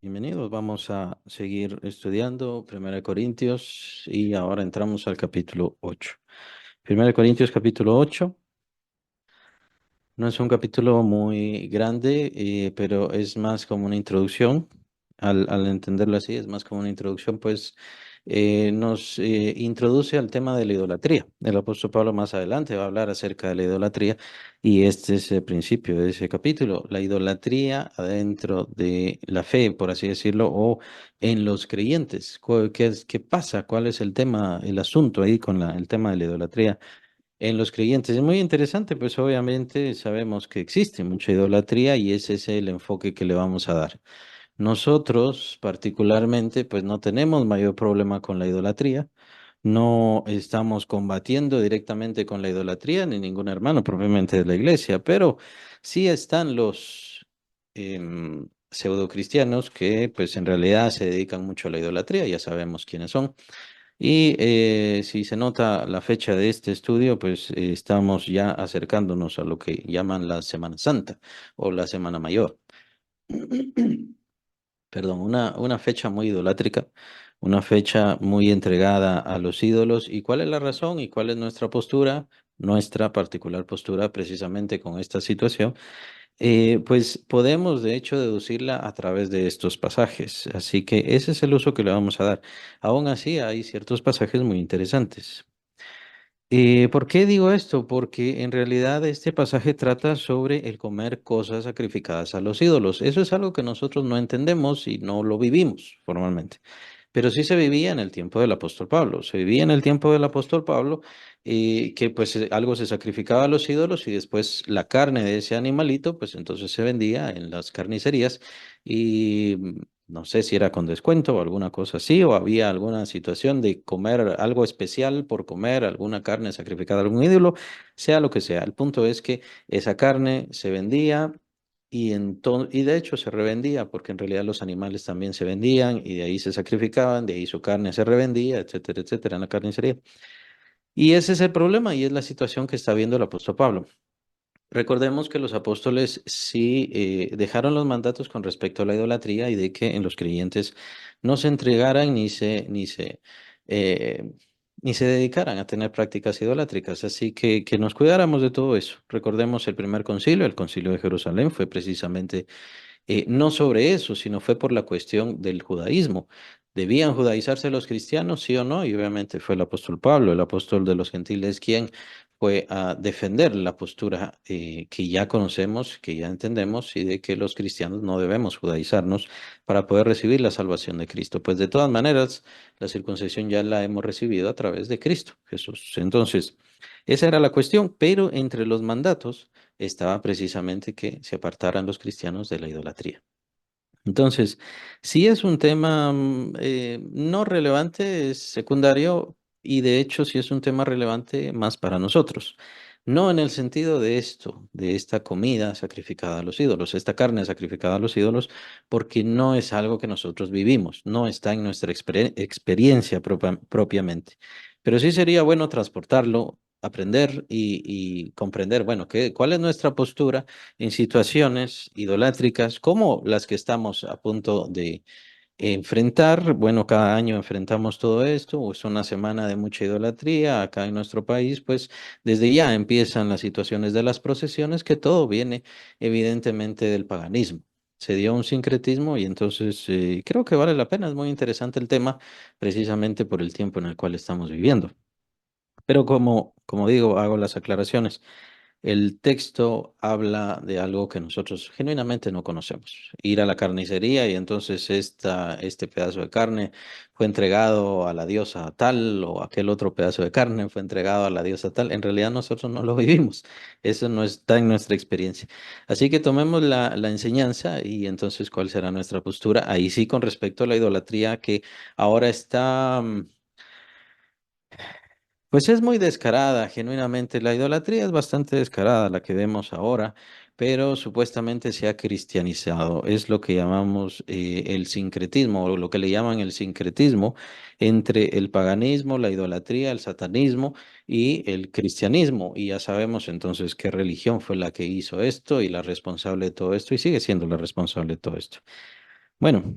Bienvenidos, vamos a seguir estudiando 1 Corintios y ahora entramos al capítulo 8. 1 Corintios capítulo 8 no es un capítulo muy grande, pero es más como una introducción. Al entenderlo así, es más como una introducción, pues nos introduce al tema de la idolatría. El apóstol Pablo más adelante va a hablar acerca de la idolatría y este es el principio de ese capítulo. La idolatría adentro de la fe, por así decirlo, o en los creyentes. ¿Qué pasa? ¿Cuál es el tema, el asunto ahí con el tema de la idolatría en los creyentes? Es muy interesante, pues obviamente sabemos que existe mucha idolatría y ese es el enfoque que le vamos a dar. Nosotros particularmente, pues no tenemos mayor problema con la idolatría. No estamos combatiendo directamente con la idolatría, ni ningún hermano propiamente de la iglesia, pero sí están los pseudo cristianos que pues en realidad se dedican mucho a la idolatría, ya sabemos quiénes son. Y si se nota la fecha de este estudio, pues estamos ya acercándonos a lo que llaman la Semana Santa o la Semana Mayor. Perdón, una fecha muy idolátrica, una fecha muy entregada a los ídolos. ¿Y cuál es la razón y cuál es nuestra postura? Nuestra particular postura precisamente con esta situación, pues podemos de hecho deducirla a través de estos pasajes. Así que ese es el uso que le vamos a dar. Aún así, hay ciertos pasajes muy interesantes. ¿Por qué digo esto? Porque en realidad este pasaje trata sobre el comer cosas sacrificadas a los ídolos. Eso es algo que nosotros no entendemos y no lo vivimos formalmente. Pero sí se vivía en el tiempo del apóstol Pablo. Se vivía en el tiempo del apóstol Pablo que pues algo se sacrificaba a los ídolos y después la carne de ese animalito pues entonces se vendía en las carnicerías y no sé si era con descuento o alguna cosa así, o había alguna situación de comer algo especial por comer alguna carne sacrificada a algún ídolo, sea lo que sea. El punto es que esa carne se vendía y de hecho se revendía, porque en realidad los animales también se vendían y de ahí se sacrificaban, de ahí su carne se revendía, etcétera, etcétera, en la carnicería. Y ese es el problema y es la situación que está viendo el apóstol Pablo. Recordemos que los apóstoles sí dejaron los mandatos con respecto a la idolatría y de que en los creyentes no se entregaran eh, ni se dedicaran a tener prácticas idolátricas. Así que nos cuidáramos de todo eso. Recordemos el primer concilio, el concilio de Jerusalén, fue precisamente no sobre eso, sino fue por la cuestión del judaísmo. ¿Debían judaizarse los cristianos, sí o no? Y obviamente fue el apóstol Pablo, el apóstol de los gentiles, quien fue a defender la postura que ya conocemos, que ya entendemos, y de que los cristianos no debemos judaizarnos para poder recibir la salvación de Cristo. Pues de todas maneras, la circuncisión ya la hemos recibido a través de Cristo Jesús. Entonces, esa era la cuestión, pero entre los mandatos estaba precisamente que se apartaran los cristianos de la idolatría. Entonces, si es un tema no relevante, es secundario y de hecho sí es un tema relevante más para nosotros. No en el sentido de esto, de esta comida sacrificada a los ídolos, esta carne sacrificada a los ídolos, porque no es algo que nosotros vivimos, no está en nuestra experiencia propiamente. Pero sí sería bueno transportarlo, aprender y comprender, bueno, cuál es nuestra postura en situaciones idolátricas como las que estamos a punto de enfrentar. Bueno, cada año enfrentamos todo esto, es una semana de mucha idolatría acá en nuestro país, pues desde ya empiezan las situaciones de las procesiones, que todo viene evidentemente del paganismo. Se dio un sincretismo y entonces creo que vale la pena, es muy interesante el tema, precisamente por el tiempo en el cual estamos viviendo. Pero como digo, hago las aclaraciones. El texto habla de algo que nosotros genuinamente no conocemos. Ir a la carnicería y entonces este pedazo de carne fue entregado a la diosa tal o aquel otro pedazo de carne fue entregado a la diosa tal. En realidad nosotros no lo vivimos. Eso no está en nuestra experiencia. Así que tomemos la enseñanza y entonces cuál será nuestra postura. Ahí sí con respecto a la idolatría que ahora está... Pues es muy descarada, genuinamente. La idolatría es bastante descarada, la que vemos ahora, pero supuestamente se ha cristianizado. Es lo que llamamos el sincretismo, o lo que le llaman el sincretismo entre el paganismo, la idolatría, el satanismo y el cristianismo. Y ya sabemos entonces qué religión fue la que hizo esto y la responsable de todo esto, y sigue siendo la responsable de todo esto. Bueno.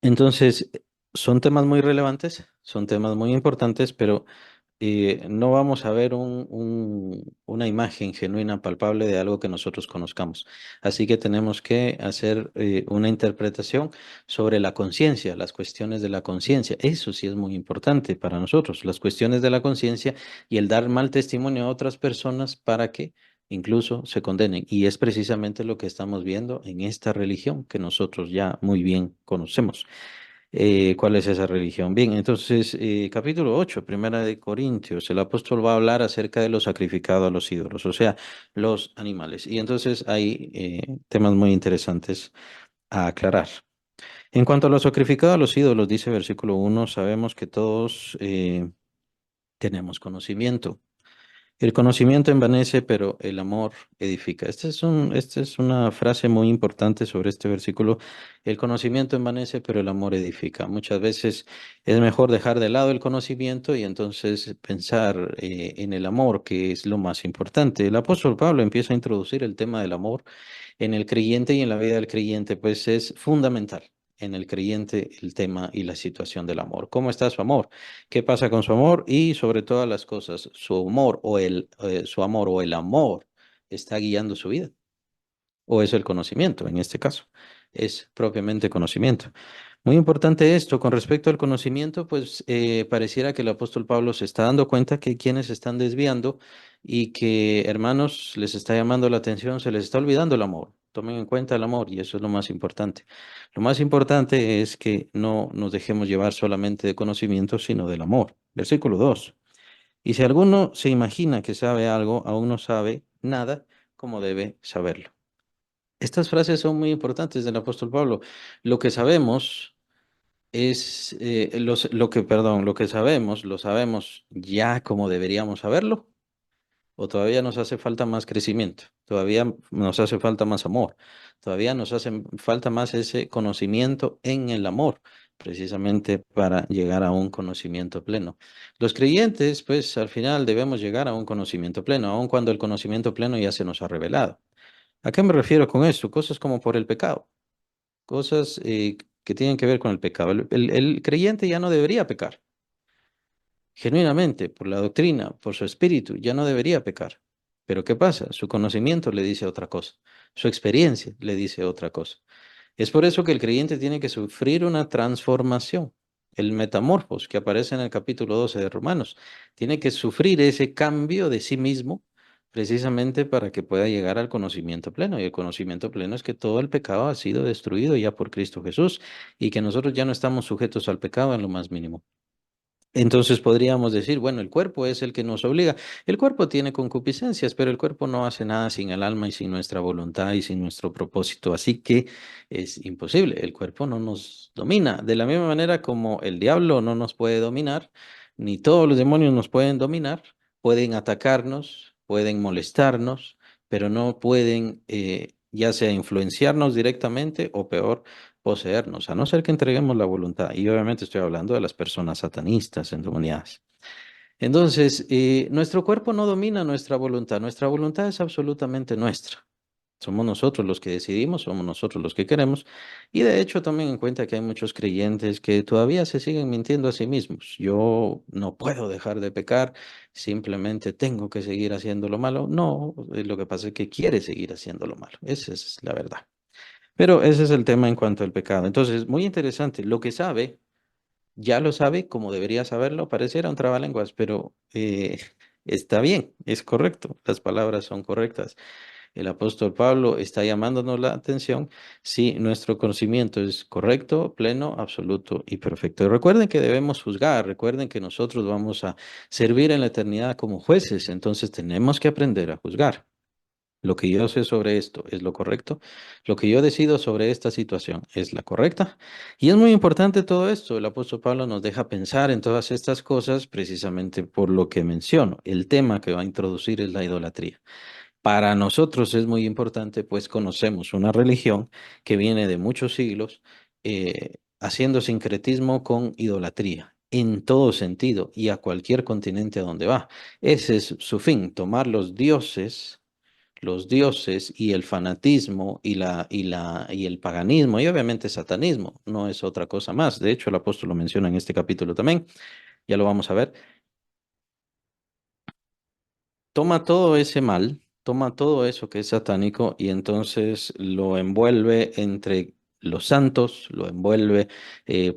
Entonces, son temas muy relevantes, son temas muy importantes, pero no vamos a ver una imagen genuina, palpable de algo que nosotros conozcamos. Así que tenemos que hacer una interpretación sobre la conciencia, las cuestiones de la conciencia. Eso sí es muy importante para nosotros, las cuestiones de la conciencia y el dar mal testimonio a otras personas para que incluso se condenen. Y es precisamente lo que estamos viendo en esta religión que nosotros ya muy bien conocemos. ¿Cuál es esa religión? Bien, entonces, capítulo 8, Primera de Corintios, el apóstol va a hablar acerca de lo sacrificado a los ídolos, o sea, los animales. Y entonces hay temas muy interesantes a aclarar. En cuanto a lo sacrificado a los ídolos, dice versículo 1, sabemos que todos tenemos conocimiento. El conocimiento envanece, pero el amor edifica. Esta es una frase muy importante sobre este versículo. El conocimiento envanece, pero el amor edifica. Muchas veces es mejor dejar de lado el conocimiento y entonces pensar en el amor, que es lo más importante. El apóstol Pablo empieza a introducir el tema del amor en el creyente y en la vida del creyente, pues es fundamental en el creyente el tema y la situación del amor. ¿Cómo está su amor? ¿Qué pasa con su amor? Y sobre todas las cosas, su amor o el amor está guiando su vida o es el conocimiento en este caso. Es propiamente conocimiento. Muy importante esto, con respecto al conocimiento, pues pareciera que el apóstol Pablo se está dando cuenta que hay quienes se están desviando y que, hermanos, les está llamando la atención, se les está olvidando el amor. Tomen en cuenta el amor y eso es lo más importante. Lo más importante es que no nos dejemos llevar solamente de conocimiento, sino del amor. Versículo 2. Y si alguno se imagina que sabe algo, aún no sabe nada como debe saberlo. Estas frases son muy importantes del apóstol Pablo. Lo que sabemos es, lo que sabemos, lo sabemos ya como deberíamos saberlo, o todavía nos hace falta más crecimiento, todavía nos hace falta más amor, todavía nos hace falta más ese conocimiento en el amor, precisamente para llegar a un conocimiento pleno. Los creyentes, pues al final debemos llegar a un conocimiento pleno, aun cuando el conocimiento pleno ya se nos ha revelado. ¿A qué me refiero con esto? Cosas como por el pecado, cosas que tienen que ver con el pecado. El creyente ya no debería pecar, genuinamente, por la doctrina, por su espíritu, ya no debería pecar. Pero ¿qué pasa? Su conocimiento le dice otra cosa, su experiencia le dice otra cosa. Es por eso que el creyente tiene que sufrir una transformación, el metamorfos que aparece en el capítulo 12 de Romanos. Tiene que sufrir ese cambio de sí mismo precisamente para que pueda llegar al conocimiento pleno. Y el conocimiento pleno es que todo el pecado ha sido destruido ya por Cristo Jesús y que nosotros ya no estamos sujetos al pecado en lo más mínimo. Entonces podríamos decir, bueno, el cuerpo es el que nos obliga. El cuerpo tiene concupiscencias, pero el cuerpo no hace nada sin el alma y sin nuestra voluntad y sin nuestro propósito. Así que es imposible. El cuerpo no nos domina. De la misma manera como el diablo no nos puede dominar, ni todos los demonios nos pueden dominar. Pueden atacarnos, pueden molestarnos, pero no pueden ya sea influenciarnos directamente o peor poseernos, a no ser que entreguemos la voluntad. Y obviamente estoy hablando de las personas satanistas endemoniadas. Entonces, nuestro cuerpo no domina nuestra voluntad es absolutamente nuestra. Somos nosotros los que decidimos, somos nosotros los que queremos. Y de hecho, tomen en cuenta que hay muchos creyentes que todavía se siguen mintiendo a sí mismos. Yo no puedo dejar de pecar, simplemente tengo que seguir haciendo lo malo. No, lo que pasa es que quiere seguir haciendo lo malo. Esa es la verdad. Pero ese es el tema en cuanto al pecado. Entonces, muy interesante. Lo que sabe, ya lo sabe como debería saberlo. Pareciera un trabalenguas, pero está bien, es correcto. Las palabras son correctas. El apóstol Pablo está llamándonos la atención si nuestro conocimiento es correcto, pleno, absoluto y perfecto. Y recuerden que debemos juzgar, recuerden que nosotros vamos a servir en la eternidad como jueces, entonces tenemos que aprender a juzgar. Lo que yo sé sobre esto es lo correcto. Lo que yo decido sobre esta situación es la correcta. Y es muy importante todo esto. El apóstol Pablo nos deja pensar en todas estas cosas precisamente por lo que menciono. El tema que va a introducir es la idolatría. Para nosotros es muy importante, pues conocemos una religión que viene de muchos siglos haciendo sincretismo con idolatría en todo sentido y a cualquier continente a donde va. Ese es su fin, tomar los dioses y el fanatismo y el paganismo y obviamente satanismo. No es otra cosa más. De hecho, el apóstol lo menciona en este capítulo también. Ya lo vamos a ver. Toma todo ese mal, toma todo eso que es satánico y entonces lo envuelve entre los santos, lo envuelve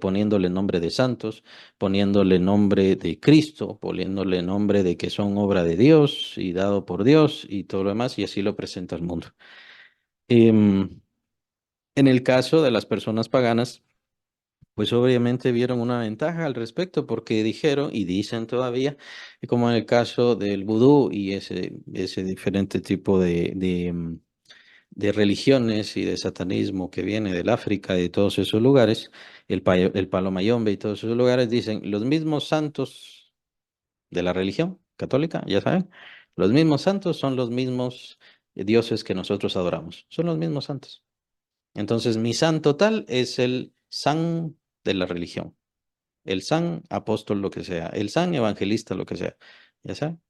poniéndole nombre de santos, poniéndole nombre de Cristo, poniéndole nombre de que son obra de Dios y dado por Dios y todo lo demás, y así lo presenta al mundo. Em, en el caso de las personas paganas, pues obviamente vieron una ventaja al respecto porque dijeron y dicen todavía, como en el caso del vudú y ese diferente tipo de religiones y de satanismo que viene del África y de todos esos lugares, el palo mayombe y todos esos lugares, dicen los mismos santos de la religión católica, ya saben, los mismos santos son los mismos dioses que nosotros adoramos, son los mismos santos. Entonces, mi santo tal es el san de la religión, el san apóstol, lo que sea, el san evangelista, lo que sea. ¿Ya saben?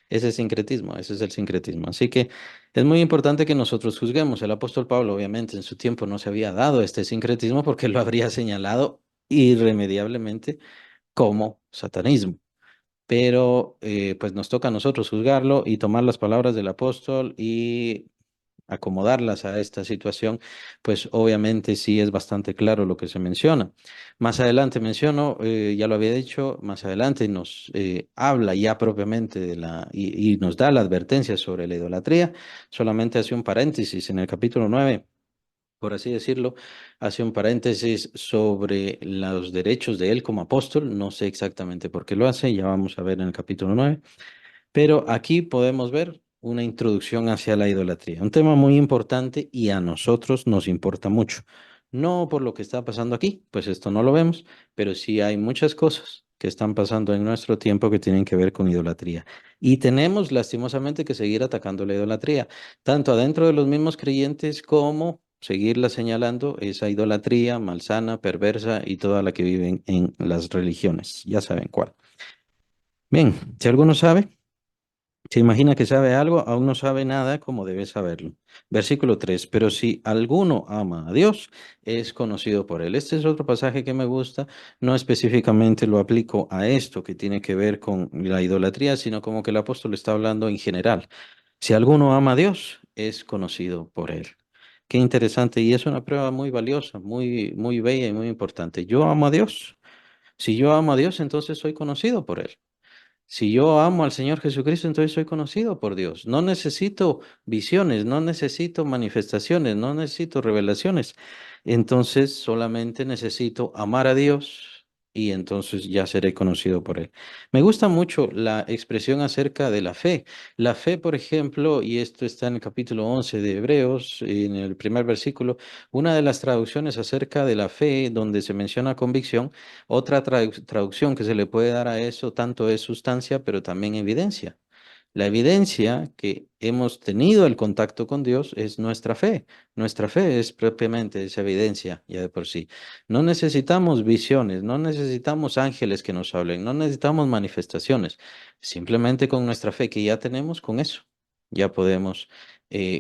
Ese es sincretismo, ese es el sincretismo. Así que es muy importante que nosotros juzguemos. El apóstol Pablo, obviamente, en su tiempo no se había dado este sincretismo porque lo habría señalado irremediablemente como satanismo. Pero pues nos toca a nosotros juzgarlo y tomar las palabras del apóstol y acomodarlas a esta situación, pues obviamente sí es bastante claro lo que se menciona. Más adelante menciono, ya lo había dicho, más adelante nos habla ya propiamente de y nos da la advertencia sobre la idolatría. Solamente hace un paréntesis en el capítulo 9, por así decirlo, hace un paréntesis sobre los derechos de él como apóstol. No sé exactamente por qué lo hace, ya vamos a ver en el capítulo 9. Pero aquí podemos ver una introducción hacia la idolatría, un tema muy importante y a nosotros nos importa mucho. No por lo que está pasando aquí, pues esto no lo vemos, pero sí hay muchas cosas que están pasando en nuestro tiempo que tienen que ver con idolatría. Y tenemos lastimosamente que seguir atacando la idolatría, tanto adentro de los mismos creyentes como seguirla señalando esa idolatría malsana, perversa y toda la que viven en las religiones. Ya saben cuál. Bien, si alguno sabe. Se imagina que sabe algo, aún no sabe nada como debe saberlo. Versículo 3. Pero si alguno ama a Dios, es conocido por él. Este es otro pasaje que me gusta. No específicamente lo aplico a esto que tiene que ver con la idolatría, sino como que el apóstol está hablando en general. Si alguno ama a Dios, es conocido por él. Qué interesante y es una prueba muy valiosa, muy, muy bella y muy importante. Yo amo a Dios. Si yo amo a Dios, entonces soy conocido por él. Si yo amo al Señor Jesucristo, entonces soy conocido por Dios. No necesito visiones, no necesito manifestaciones, no necesito revelaciones. Entonces solamente necesito amar a Dios y entonces ya seré conocido por Él. Me gusta mucho la expresión acerca de la fe. La fe, por ejemplo, y esto está en el capítulo 11 de Hebreos, en el primer versículo, una de las traducciones acerca de la fe donde se menciona convicción. Otra traducción que se le puede dar a eso tanto es sustancia, pero también evidencia. La evidencia que hemos tenido el contacto con Dios es nuestra fe. Nuestra fe es propiamente esa evidencia ya de por sí. No necesitamos visiones, no necesitamos ángeles que nos hablen, no necesitamos manifestaciones. Simplemente con nuestra fe que ya tenemos, con eso ya podemos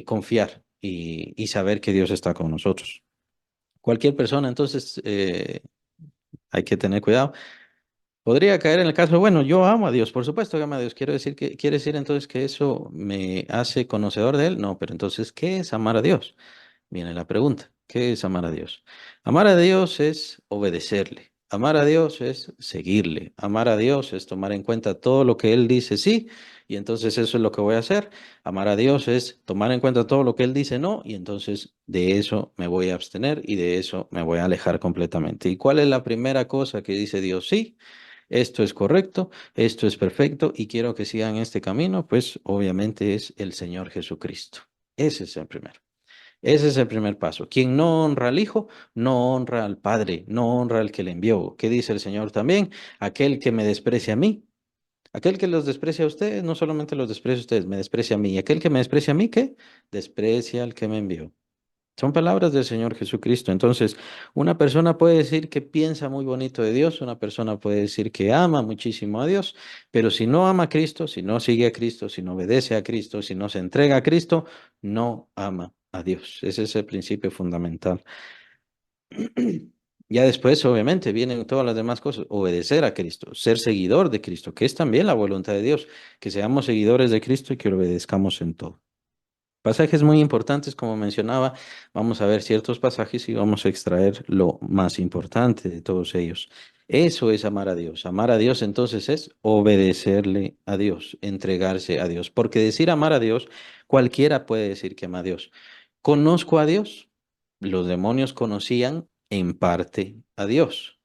confiar y saber que Dios está con nosotros. Cualquier persona, entonces, hay que tener cuidado. Podría caer en el caso, bueno, yo amo a Dios, por supuesto que amo a Dios. ¿Quiere decir entonces que eso me hace conocedor de Él? No, pero entonces, ¿qué es amar a Dios? Viene la pregunta, ¿qué es amar a Dios? Amar a Dios es obedecerle. Amar a Dios es seguirle. Amar a Dios es tomar en cuenta todo lo que Él dice sí, y entonces eso es lo que voy a hacer. Amar a Dios es tomar en cuenta todo lo que Él dice no, y entonces de eso me voy a abstener y de eso me voy a alejar completamente. ¿Y cuál es la primera cosa que dice Dios sí? Esto es correcto, esto es perfecto y quiero que sigan este camino, pues obviamente es el Señor Jesucristo. Ese es el primero. Ese es el primer paso. Quien no honra al Hijo, no honra al Padre, no honra al que le envió. ¿Qué dice el Señor también? Aquel que me desprecia a mí, aquel que los desprecia a ustedes, no solamente los desprecia a ustedes, me desprecia a mí. Y aquel que me desprecia a mí, ¿qué? Desprecia al que me envió. Son palabras del Señor Jesucristo. Entonces, una persona puede decir que piensa muy bonito de Dios, una persona puede decir que ama muchísimo a Dios, pero si no ama a Cristo, si no sigue a Cristo, si no obedece a Cristo, si no se entrega a Cristo, no ama a Dios. Ese es el principio fundamental. Ya después, obviamente, vienen todas las demás cosas. Obedecer a Cristo, ser seguidor de Cristo, que es también la voluntad de Dios, que seamos seguidores de Cristo y que lo obedezcamos en todo. Pasajes muy importantes, como mencionaba, vamos a ver ciertos pasajes y vamos a extraer lo más importante de todos ellos. Eso es amar a Dios. Amar a Dios entonces es obedecerle a Dios, entregarse a Dios. Porque decir amar a Dios, cualquiera puede decir que ama a Dios. ¿Conozco a Dios? Los demonios conocían en parte a Dios,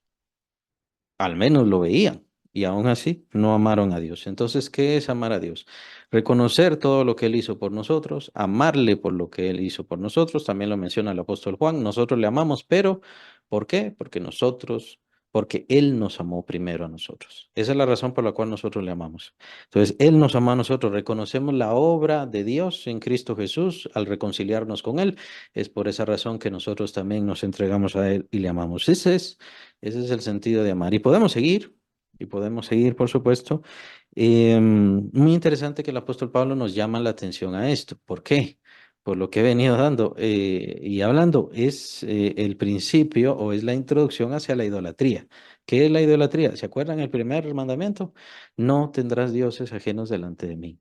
al menos lo veían y aún así no amaron a Dios. Entonces, ¿qué es amar a Dios? Reconocer todo lo que Él hizo por nosotros, amarle por lo que Él hizo por nosotros, también lo menciona el apóstol Juan, nosotros le amamos, pero ¿por qué? Porque Él nos amó primero a nosotros. Esa es la razón por la cual nosotros le amamos. Entonces, Él nos amó a nosotros, reconocemos la obra de Dios en Cristo Jesús al reconciliarnos con Él. Es por esa razón que nosotros también nos entregamos a Él y le amamos. Ese es el sentido de amar. Y podemos seguir, por supuesto. Muy interesante que el apóstol Pablo nos llama la atención a esto. ¿Por qué? Por lo que he venido dando y hablando, es el principio o es la introducción hacia la idolatría. ¿Qué es la idolatría? ¿Se acuerdan el primer mandamiento? No tendrás dioses ajenos delante de mí.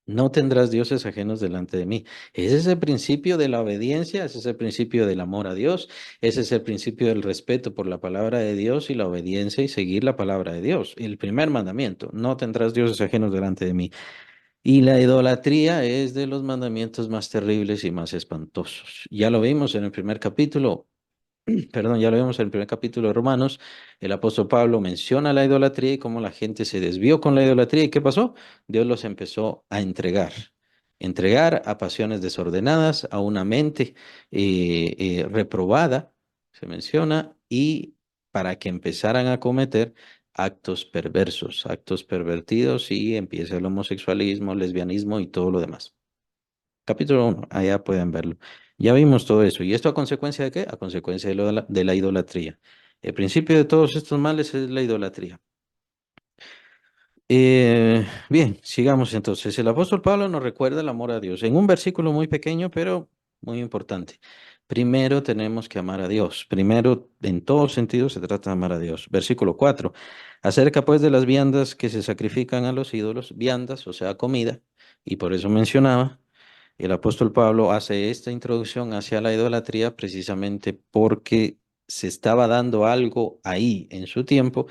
No tendrás dioses ajenos delante de mí. Ese es el principio de la obediencia, ese es el principio del amor a Dios, ese es el principio del respeto por la palabra de Dios y la obediencia y seguir la palabra de Dios. El primer mandamiento, no tendrás dioses ajenos delante de mí. Y la idolatría es de los mandamientos más terribles y más espantosos. Ya lo vimos en el primer capítulo. Perdón, ya lo vimos en el primer capítulo de Romanos, el apóstol Pablo menciona la idolatría y cómo la gente se desvió con la idolatría. ¿Y qué pasó? Dios los empezó a entregar a pasiones desordenadas, a una mente reprobada, se menciona, y para que empezaran a cometer actos perversos, actos pervertidos y empieza el homosexualismo, lesbianismo y todo lo demás. Capítulo 1, allá pueden verlo. Ya vimos todo eso. ¿Y esto a consecuencia de qué? A consecuencia de la idolatría. El principio de todos estos males es la idolatría. Bien, sigamos entonces. El apóstol Pablo nos recuerda el amor a Dios en un versículo muy pequeño, pero muy importante. Primero tenemos que amar a Dios. Primero, en todo sentido, se trata de amar a Dios. Versículo 4. Acerca pues de las viandas que se sacrifican a los ídolos, viandas, o sea, comida, y por eso mencionaba. El apóstol Pablo hace esta introducción hacia la idolatría precisamente porque se estaba dando algo ahí en su tiempo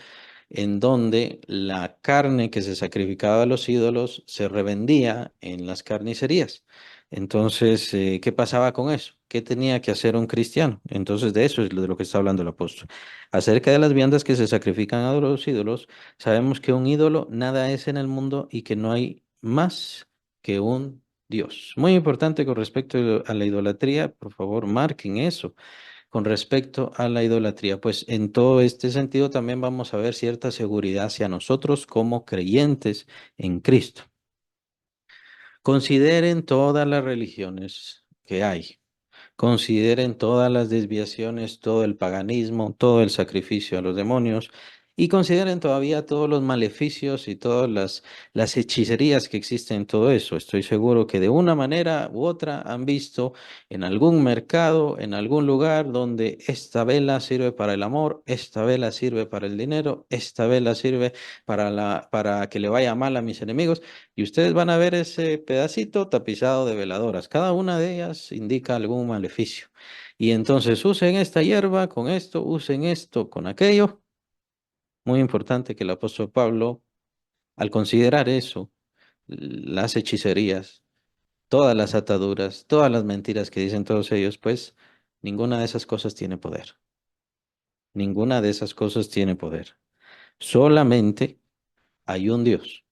en donde la carne que se sacrificaba a los ídolos se revendía en las carnicerías. Entonces, ¿qué pasaba con eso? ¿Qué tenía que hacer un cristiano? Entonces, de eso es de lo que está hablando el apóstol. Acerca de las viandas que se sacrifican a los ídolos, sabemos que un ídolo nada es en el mundo y que no hay más que un Dios. Muy importante con respecto a la idolatría, por favor, marquen eso con respecto a la idolatría. Pues en todo este sentido también vamos a ver cierta seguridad hacia nosotros como creyentes en Cristo. Consideren todas las religiones que hay. Consideren todas las desviaciones, todo el paganismo, todo el sacrificio a los demonios y consideren todavía todos los maleficios y todas las hechicerías que existen en todo eso. Estoy seguro que de una manera u otra han visto en algún mercado, en algún lugar donde esta vela sirve para el amor, esta vela sirve para el dinero, esta vela sirve para que le vaya mal a mis enemigos. Y ustedes van a ver ese pedacito tapizado de veladoras. Cada una de ellas indica algún maleficio. Y entonces usen esta hierba con esto, usen esto con aquello. Muy importante que el apóstol Pablo, al considerar eso, las hechicerías, todas las ataduras, todas las mentiras que dicen todos ellos, pues ninguna de esas cosas tiene poder. Ninguna de esas cosas tiene poder. Solamente hay un Dios.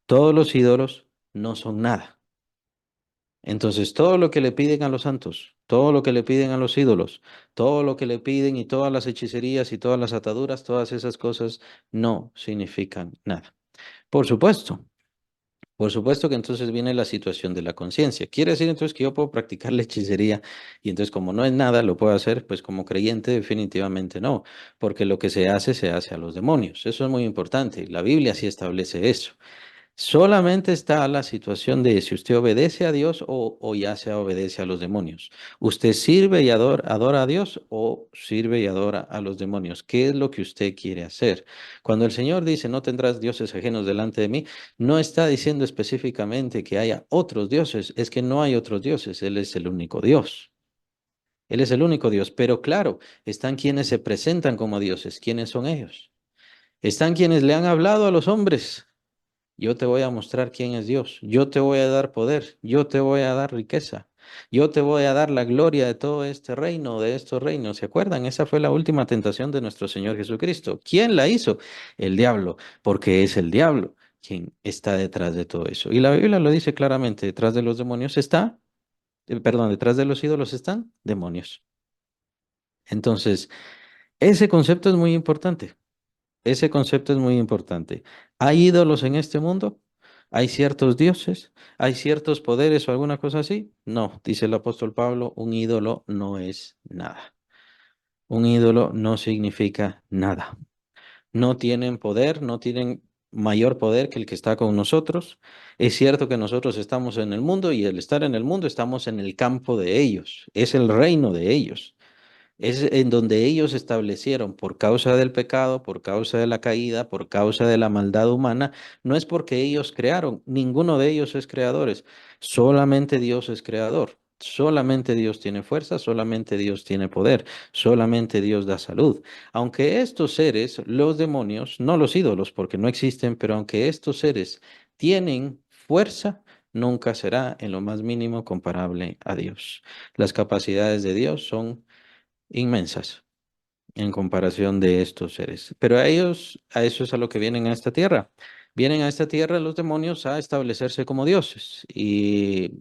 Todos los ídolos no son nada. Entonces, todo lo que le piden a los santos, todo lo que le piden a los ídolos, todo lo que le piden y todas las hechicerías y todas las ataduras, todas esas cosas no significan nada. Por supuesto, Por supuesto que entonces viene la situación de la conciencia. Quiere decir entonces que yo puedo practicar la hechicería y entonces como no es nada, lo puedo hacer, pues como creyente definitivamente no, porque lo que se hace a los demonios. Eso es muy importante. La Biblia sí establece eso. Solamente está la situación de si usted obedece a Dios o ya sea obedece a los demonios. ¿Usted sirve y adora a Dios o sirve y adora a los demonios? ¿Qué es lo que usted quiere hacer? Cuando el Señor dice, no tendrás dioses ajenos delante de mí, no está diciendo específicamente que haya otros dioses, es que no hay otros dioses, Él es el único Dios. Él es el único Dios, pero claro, están quienes se presentan como dioses. ¿Quiénes son ellos? Están quienes le han hablado a los hombres. Yo te voy a mostrar quién es Dios. Yo te voy a dar poder. Yo te voy a dar riqueza. Yo te voy a dar la gloria de todo este reino, de estos reinos. ¿Se acuerdan? Esa fue la última tentación de nuestro Señor Jesucristo. ¿Quién la hizo? El diablo, porque es el diablo quien está detrás de todo eso. Y la Biblia lo dice claramente, detrás de los demonios está, perdón, detrás de los ídolos están demonios. Entonces, ese concepto es muy importante. Ese concepto es muy importante. ¿Hay ídolos en este mundo? ¿Hay ciertos dioses? ¿Hay ciertos poderes o alguna cosa así? No, dice el apóstol Pablo, un ídolo no es nada. Un ídolo no significa nada. No tienen poder, no tienen mayor poder que el que está con nosotros. Es cierto que nosotros estamos en el mundo y al estar en el mundo estamos en el campo de ellos. Es el reino de ellos. Es en donde ellos establecieron por causa del pecado, por causa de la caída, por causa de la maldad humana, no es porque ellos crearon, ninguno de ellos es creadores, solamente Dios es creador. Solamente Dios tiene fuerza, solamente Dios tiene poder, solamente Dios da salud. Aunque estos seres, los demonios, no los ídolos porque no existen, pero aunque estos seres tienen fuerza, nunca será en lo más mínimo comparable a Dios. Las capacidades de Dios son inmensas en comparación de estos seres. Pero a ellos, a eso es a lo que vienen a esta tierra. Vienen a esta tierra los demonios a establecerse como dioses. Y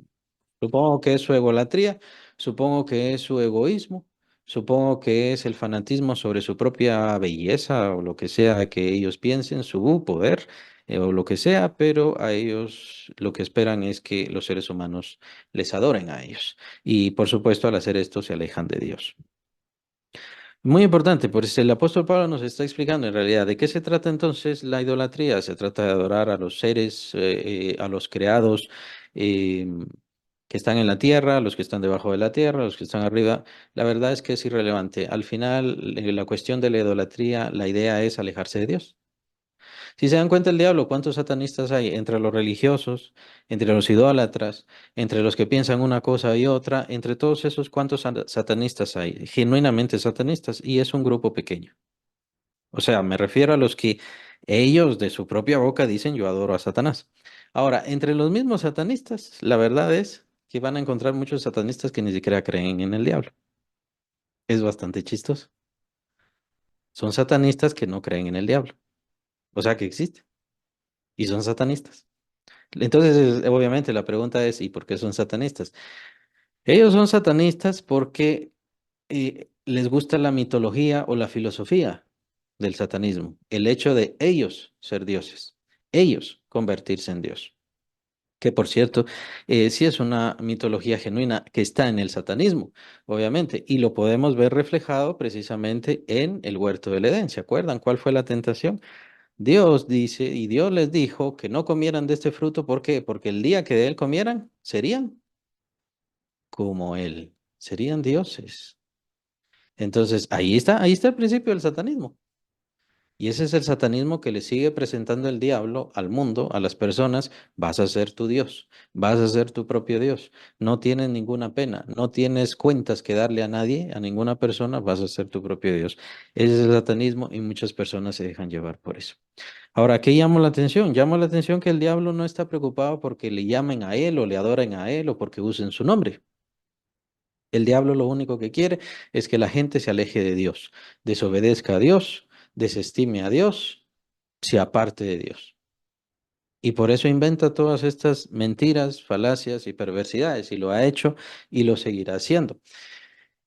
supongo que es su egolatría, supongo que es su egoísmo, supongo que es el fanatismo sobre su propia belleza o lo que sea que ellos piensen, su poder. O lo que sea, pero a ellos lo que esperan es que los seres humanos les adoren a ellos. Y por supuesto, al hacer esto se alejan de Dios. Muy importante, pues el apóstol Pablo nos está explicando en realidad de qué se trata entonces la idolatría. Se trata de adorar a los seres, a los creados eh, que están en la tierra, a los que están debajo de la tierra, a los que están arriba. La verdad es que es irrelevante. Al final, la cuestión de la idolatría, la idea es alejarse de Dios. Si se dan cuenta el diablo, ¿cuántos satanistas hay entre los religiosos, entre los idólatras, entre los que piensan una cosa y otra? Entre todos esos, ¿cuántos satanistas hay? Genuinamente satanistas, y es un grupo pequeño. O sea, me refiero a los que ellos de su propia boca dicen yo adoro a Satanás. Ahora, entre los mismos satanistas, la verdad es que van a encontrar muchos satanistas que ni siquiera creen en el diablo. Es bastante chistoso. Son satanistas que no creen en el diablo. O sea, que existe. Y son satanistas. Entonces, obviamente, la pregunta es, ¿y por qué son satanistas? Ellos son satanistas porque les gusta la mitología o la filosofía del satanismo, el hecho de ellos ser dioses, ellos convertirse en Dios. Que por cierto, sí es una mitología genuina que está en el satanismo, obviamente, y lo podemos ver reflejado precisamente en el huerto del Edén. ¿Se acuerdan cuál fue la tentación? Dios dice, y Dios les dijo que no comieran de este fruto, ¿por qué? Porque el día que de él comieran, serían como él, serían dioses. Entonces, ahí está el principio del satanismo. Y ese es el satanismo que le sigue presentando el diablo al mundo, a las personas. Vas a ser tu Dios, vas a ser tu propio Dios. No tienes ninguna pena, no tienes cuentas que darle a nadie, a ninguna persona, vas a ser tu propio Dios. Ese es el satanismo y muchas personas se dejan llevar por eso. Ahora, ¿qué llama la atención? Llama la atención que el diablo no está preocupado porque le llamen a él o le adoren a él o porque usen su nombre. El diablo lo único que quiere es que la gente se aleje de Dios, desobedezca a Dios, desestime a Dios, se aparte de Dios. Y por eso inventa todas estas mentiras, falacias y perversidades, y lo ha hecho y lo seguirá haciendo.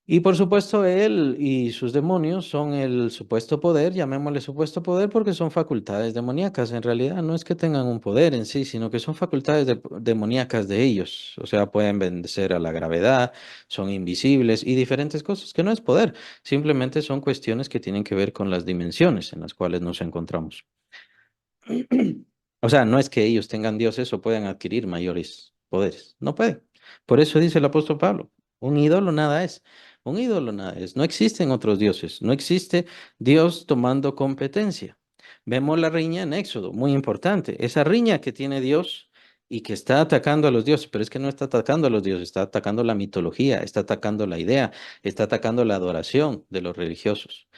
Y por supuesto, él y sus demonios son el supuesto poder, llamémosle supuesto poder, porque son facultades demoníacas. En realidad no es que tengan un poder en sí, sino que son facultades demoníacas de ellos. O sea, pueden vencer a la gravedad, son invisibles y diferentes cosas, que no es poder, simplemente son cuestiones que tienen que ver con las dimensiones en las cuales nos encontramos. O sea, no es que ellos tengan dioses o puedan adquirir mayores poderes. No pueden. Por eso dice el apóstol Pablo, un ídolo nada es. Un ídolo nada es. No existen otros dioses. No existe Dios tomando competencia. Vemos la riña en Éxodo, muy importante. Esa riña que tiene Dios y que está atacando a los dioses, pero es que no está atacando a los dioses, está atacando la mitología, está atacando la idea, está atacando la adoración de los religiosos,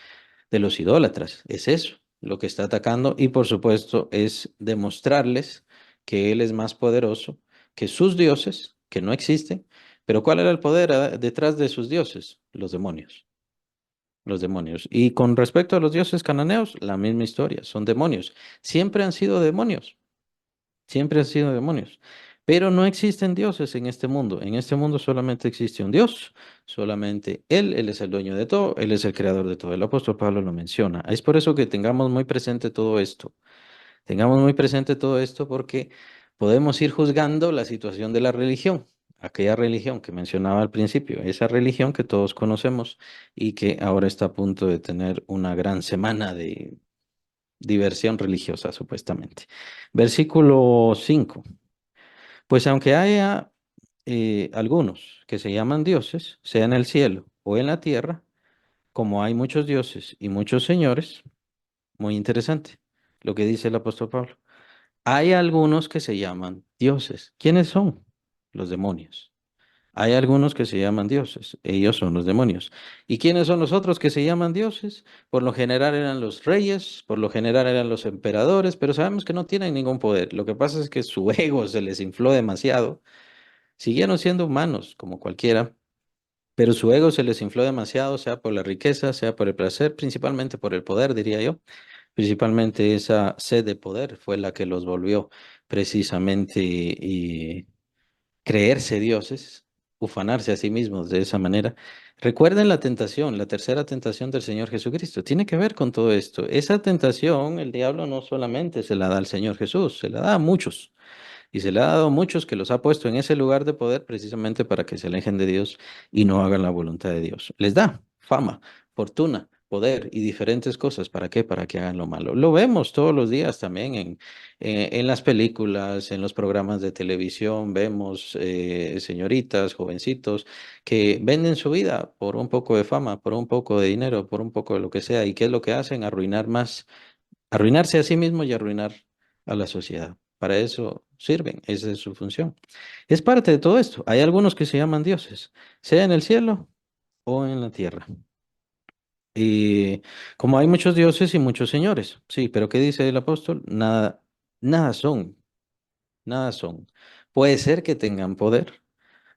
de los idólatras. Es eso lo que está atacando y por supuesto es demostrarles que Él es más poderoso que sus dioses, que no existen. Pero ¿cuál era el poder detrás de sus dioses? Los demonios. Los demonios. Y con respecto a los dioses cananeos, la misma historia, son demonios. Siempre han sido demonios. Siempre han sido demonios. Pero no existen dioses en este mundo. En este mundo solamente existe un Dios. Solamente Él es el dueño de todo, Él es el creador de todo. El apóstol Pablo lo menciona. Es por eso que tengamos muy presente todo esto. Tengamos muy presente todo esto porque podemos ir juzgando la situación de la religión. Aquella religión que mencionaba al principio, esa religión que todos conocemos y que ahora está a punto de tener una gran semana de diversión religiosa, supuestamente. Versículo 5. Pues aunque haya algunos que se llaman dioses, sea en el cielo o en la tierra, como hay muchos dioses y muchos señores, muy interesante lo que dice el apóstol Pablo. Hay algunos que se llaman dioses. ¿Quiénes son? Los demonios. Hay algunos que se llaman dioses, ellos son los demonios. ¿Y quiénes son los otros que se llaman dioses? Por lo general eran los reyes, por lo general eran los emperadores, pero sabemos que no tienen ningún poder. Lo que pasa es que su ego se les infló demasiado. Siguieron siendo humanos como cualquiera, pero su ego se les infló demasiado, sea por la riqueza, sea por el placer, principalmente por el poder, diría yo. Principalmente esa sed de poder fue la que los volvió precisamente creerse dioses, ufanarse a sí mismos de esa manera. Recuerden la tentación, la tercera tentación del Señor Jesucristo. Tiene que ver con todo esto. Esa tentación, el diablo no solamente se la da al Señor Jesús, se la da a muchos. Y se le ha dado a muchos que los ha puesto en ese lugar de poder precisamente para que se alejen de Dios y no hagan la voluntad de Dios. Les da fama, fortuna, poder y diferentes cosas. ¿Para qué? Para que hagan lo malo. Lo vemos todos los días también en las películas, en los programas de televisión. Vemos señoritas, jovencitos que venden su vida por un poco de fama, por un poco de dinero, por un poco de lo que sea. ¿Y qué es lo que hacen? Arruinar más, arruinarse a sí mismo y arruinar a la sociedad. Para eso sirven, esa es su función. Es parte de todo esto. Hay algunos que se llaman dioses, sea en el cielo o en la tierra. Y como hay muchos dioses y muchos señores, sí, pero ¿qué dice el apóstol? Nada, nada son, nada son. Puede ser que tengan poder,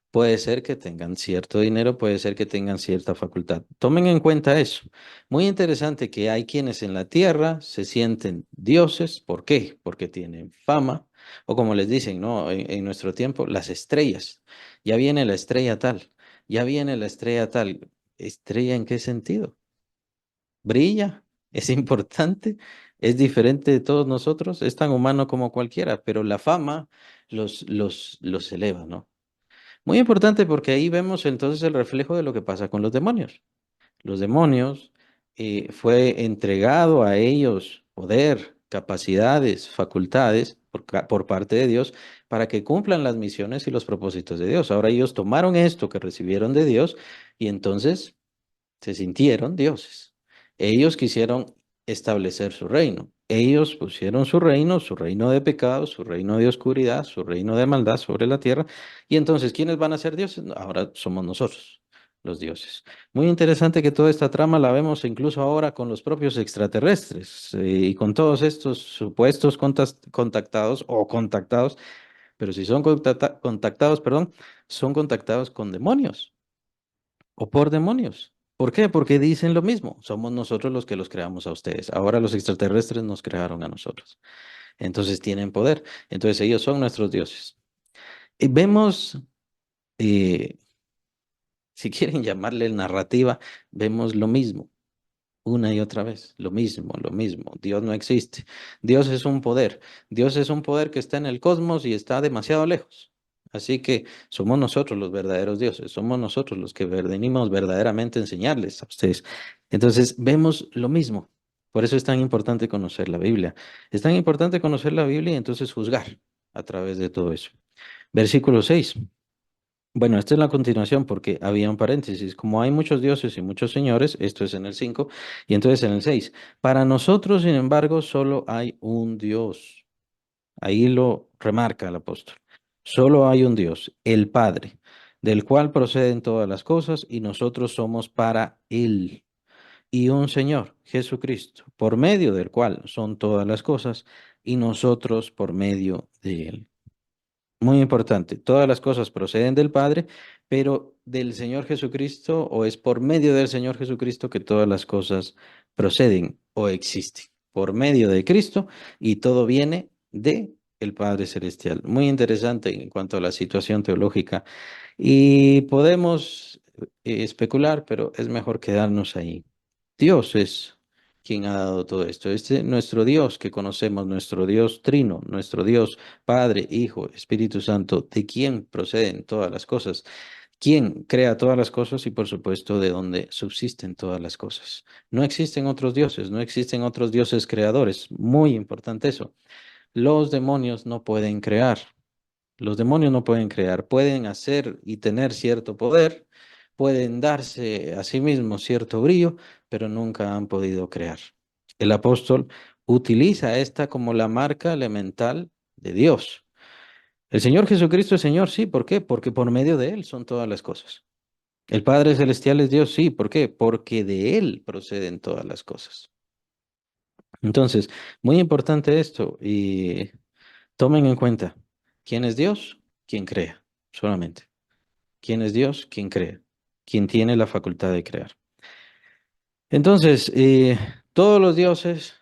puede ser que tengan cierto dinero, puede ser que tengan cierta facultad. Tomen en cuenta eso. Muy interesante que hay quienes en la tierra se sienten dioses. ¿Por qué? Porque tienen fama, o como les dicen, ¿no? En nuestro tiempo, las estrellas. Ya viene la estrella tal, ya viene la estrella tal. ¿Estrella en qué sentido? ¿Brilla? ¿Es importante? ¿Es diferente de todos nosotros? Es tan humano como cualquiera, pero la fama los eleva, ¿no? Muy importante porque ahí vemos entonces el reflejo de lo que pasa con los demonios. Los demonios fue entregado a ellos poder, capacidades, facultades por parte de Dios para que cumplan las misiones y los propósitos de Dios. Ahora ellos tomaron esto que recibieron de Dios y entonces se sintieron dioses. Ellos quisieron establecer su reino. Ellos pusieron su reino de pecado, su reino de oscuridad, su reino de maldad sobre la tierra. Y entonces, ¿quiénes van a ser dioses? No, ahora somos nosotros, los dioses. Muy interesante que toda esta trama la vemos incluso ahora con los propios extraterrestres y con todos estos supuestos contactados o contactados, pero si son contactados, perdón, son contactados con demonios o por demonios. ¿Por qué? Porque dicen lo mismo. Somos nosotros los que los creamos a ustedes. Ahora los extraterrestres nos crearon a nosotros. Entonces tienen poder. Entonces ellos son nuestros dioses. Y vemos eh, si quieren llamarle narrativa, vemos lo mismo una y otra vez, lo mismo, lo mismo. Dios no existe. Dios es un poder. Dios es un poder que está en el cosmos y está demasiado lejos. Así que somos nosotros los verdaderos dioses, somos nosotros los que venimos verdaderamente a enseñarles a ustedes. Entonces, vemos lo mismo. Por eso es tan importante conocer la Biblia. Es tan importante conocer la Biblia y entonces juzgar a través de todo eso. Versículo 6. Bueno, esta es la continuación porque había un paréntesis. Como hay muchos dioses y muchos señores, esto es en el 5 y entonces en el 6. Para nosotros, sin embargo, solo hay un Dios. Ahí lo remarca el apóstol. Solo hay un Dios, el Padre, del cual proceden todas las cosas y nosotros somos para Él. Y un Señor, Jesucristo, por medio del cual son todas las cosas y nosotros por medio de Él. Muy importante, todas las cosas proceden del Padre, pero del Señor Jesucristo o es por medio del Señor Jesucristo que todas las cosas proceden o existen. Por medio de Cristo y todo viene de el Padre Celestial. Muy interesante en cuanto a la situación teológica y podemos especular, pero es mejor quedarnos ahí. Dios es quien ha dado todo esto. Este nuestro Dios que conocemos, nuestro Dios trino, nuestro Dios Padre, Hijo, Espíritu Santo, de quien proceden todas las cosas, quien crea todas las cosas y por supuesto de donde subsisten todas las cosas. No existen otros dioses, no existen otros dioses creadores. Muy importante eso. Los demonios no pueden crear. Los demonios no pueden crear, pueden hacer y tener cierto poder, pueden darse a sí mismos cierto brillo, pero nunca han podido crear. El apóstol utiliza esta como la marca elemental de Dios. El Señor Jesucristo es Señor, sí, ¿por qué? Porque por medio de Él son todas las cosas. El Padre Celestial es Dios, sí, ¿por qué? Porque de Él proceden todas las cosas. Entonces, muy importante esto y tomen en cuenta, ¿quién es Dios? Quien crea, solamente. ¿Quién es Dios? Quien crea, quien tiene la facultad de crear. Entonces, todos los dioses,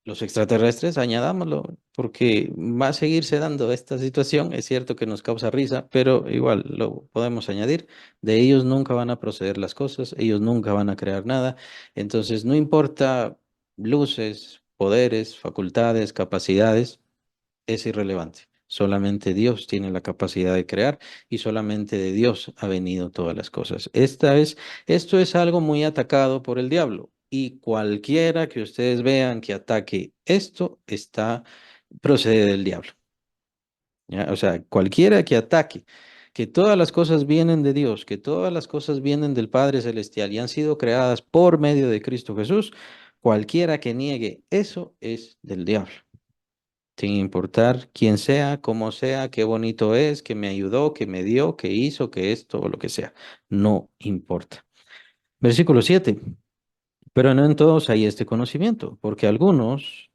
los extraterrestres, añadámoslo, porque va a seguirse dando esta situación. Es cierto que nos causa risa, pero igual lo podemos añadir. De ellos nunca van a proceder las cosas, ellos nunca van a crear nada. Entonces, no importa luces, poderes, facultades, capacidades, es irrelevante. Solamente Dios tiene la capacidad de crear y solamente de Dios ha venido todas las cosas. Esto es algo muy atacado por el diablo y cualquiera que ustedes vean que ataque esto procede del diablo. ¿Ya? O sea, cualquiera que ataque que todas las cosas vienen de Dios, que todas las cosas vienen del Padre Celestial y han sido creadas por medio de Cristo Jesús, cualquiera que niegue eso es del diablo sin importar quién sea, cómo sea, qué bonito es, que me ayudó, que me dio, que hizo, que esto o lo que sea. No importa. Versículo 7. Pero no en todos hay este conocimiento, porque algunos,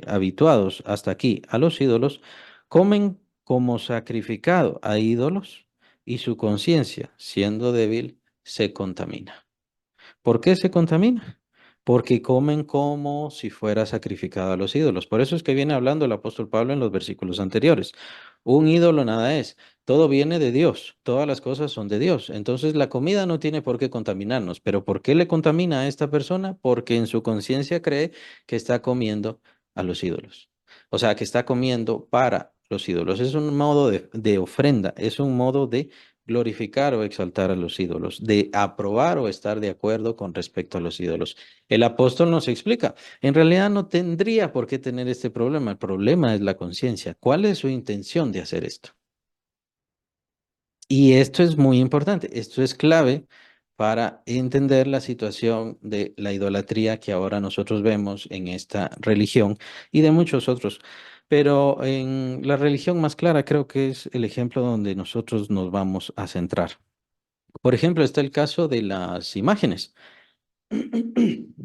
habituados hasta aquí a los ídolos, comen como sacrificado a ídolos y su conciencia, siendo débil, se contamina. ¿Por qué se contamina? Porque comen como si fuera sacrificado a los ídolos. Por eso es que viene hablando el apóstol Pablo en los versículos anteriores. Un ídolo nada es. Todo viene de Dios. Todas las cosas son de Dios. Entonces la comida no tiene por qué contaminarnos. ¿Pero por qué le contamina a esta persona? Porque en su conciencia cree que está comiendo a los ídolos. O sea, que está comiendo para los ídolos. Es un modo de ofrenda. Es un modo de glorificar o exaltar a los ídolos, de aprobar o estar de acuerdo con respecto a los ídolos. El apóstol nos explica, en realidad no tendría por qué tener este problema, el problema es la conciencia. ¿Cuál es su intención de hacer esto? Y esto es muy importante, esto es clave para entender la situación de la idolatría que ahora nosotros vemos en esta religión y de muchos otros. Pero en la religión más clara creo que es el ejemplo donde nosotros nos vamos a centrar. Por ejemplo, está el caso de las imágenes.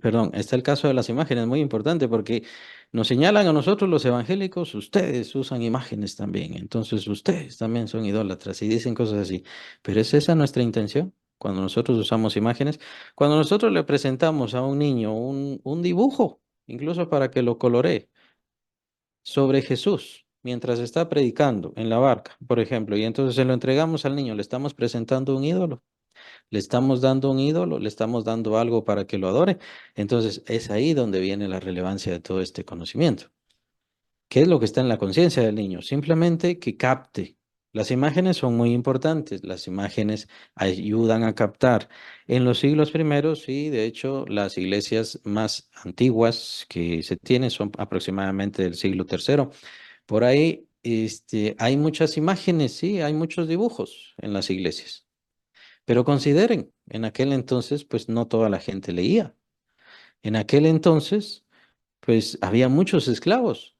Perdón, está el caso de las imágenes, muy importante porque nos señalan a nosotros los evangélicos, ustedes usan imágenes también, entonces ustedes también son idólatras y dicen cosas así. Pero ¿es esa nuestra intención cuando nosotros usamos imágenes? Cuando nosotros le presentamos a un niño un dibujo, incluso para que lo coloree, sobre Jesús, mientras está predicando en la barca, por ejemplo, y entonces se lo entregamos al niño, le estamos presentando un ídolo. Le estamos dando un ídolo, le estamos dando algo para que lo adore. Entonces es ahí donde viene la relevancia de todo este conocimiento. ¿Qué es lo que está en la conciencia del niño? Simplemente que capte. Las imágenes son muy importantes. Las imágenes ayudan a captar. En los siglos primeros, sí, de hecho, las iglesias más antiguas que se tienen son aproximadamente del siglo tercero. Por ahí, hay muchas imágenes, sí, hay muchos dibujos en las iglesias. Pero consideren, en aquel entonces, pues no toda la gente leía. En aquel entonces, pues había muchos esclavos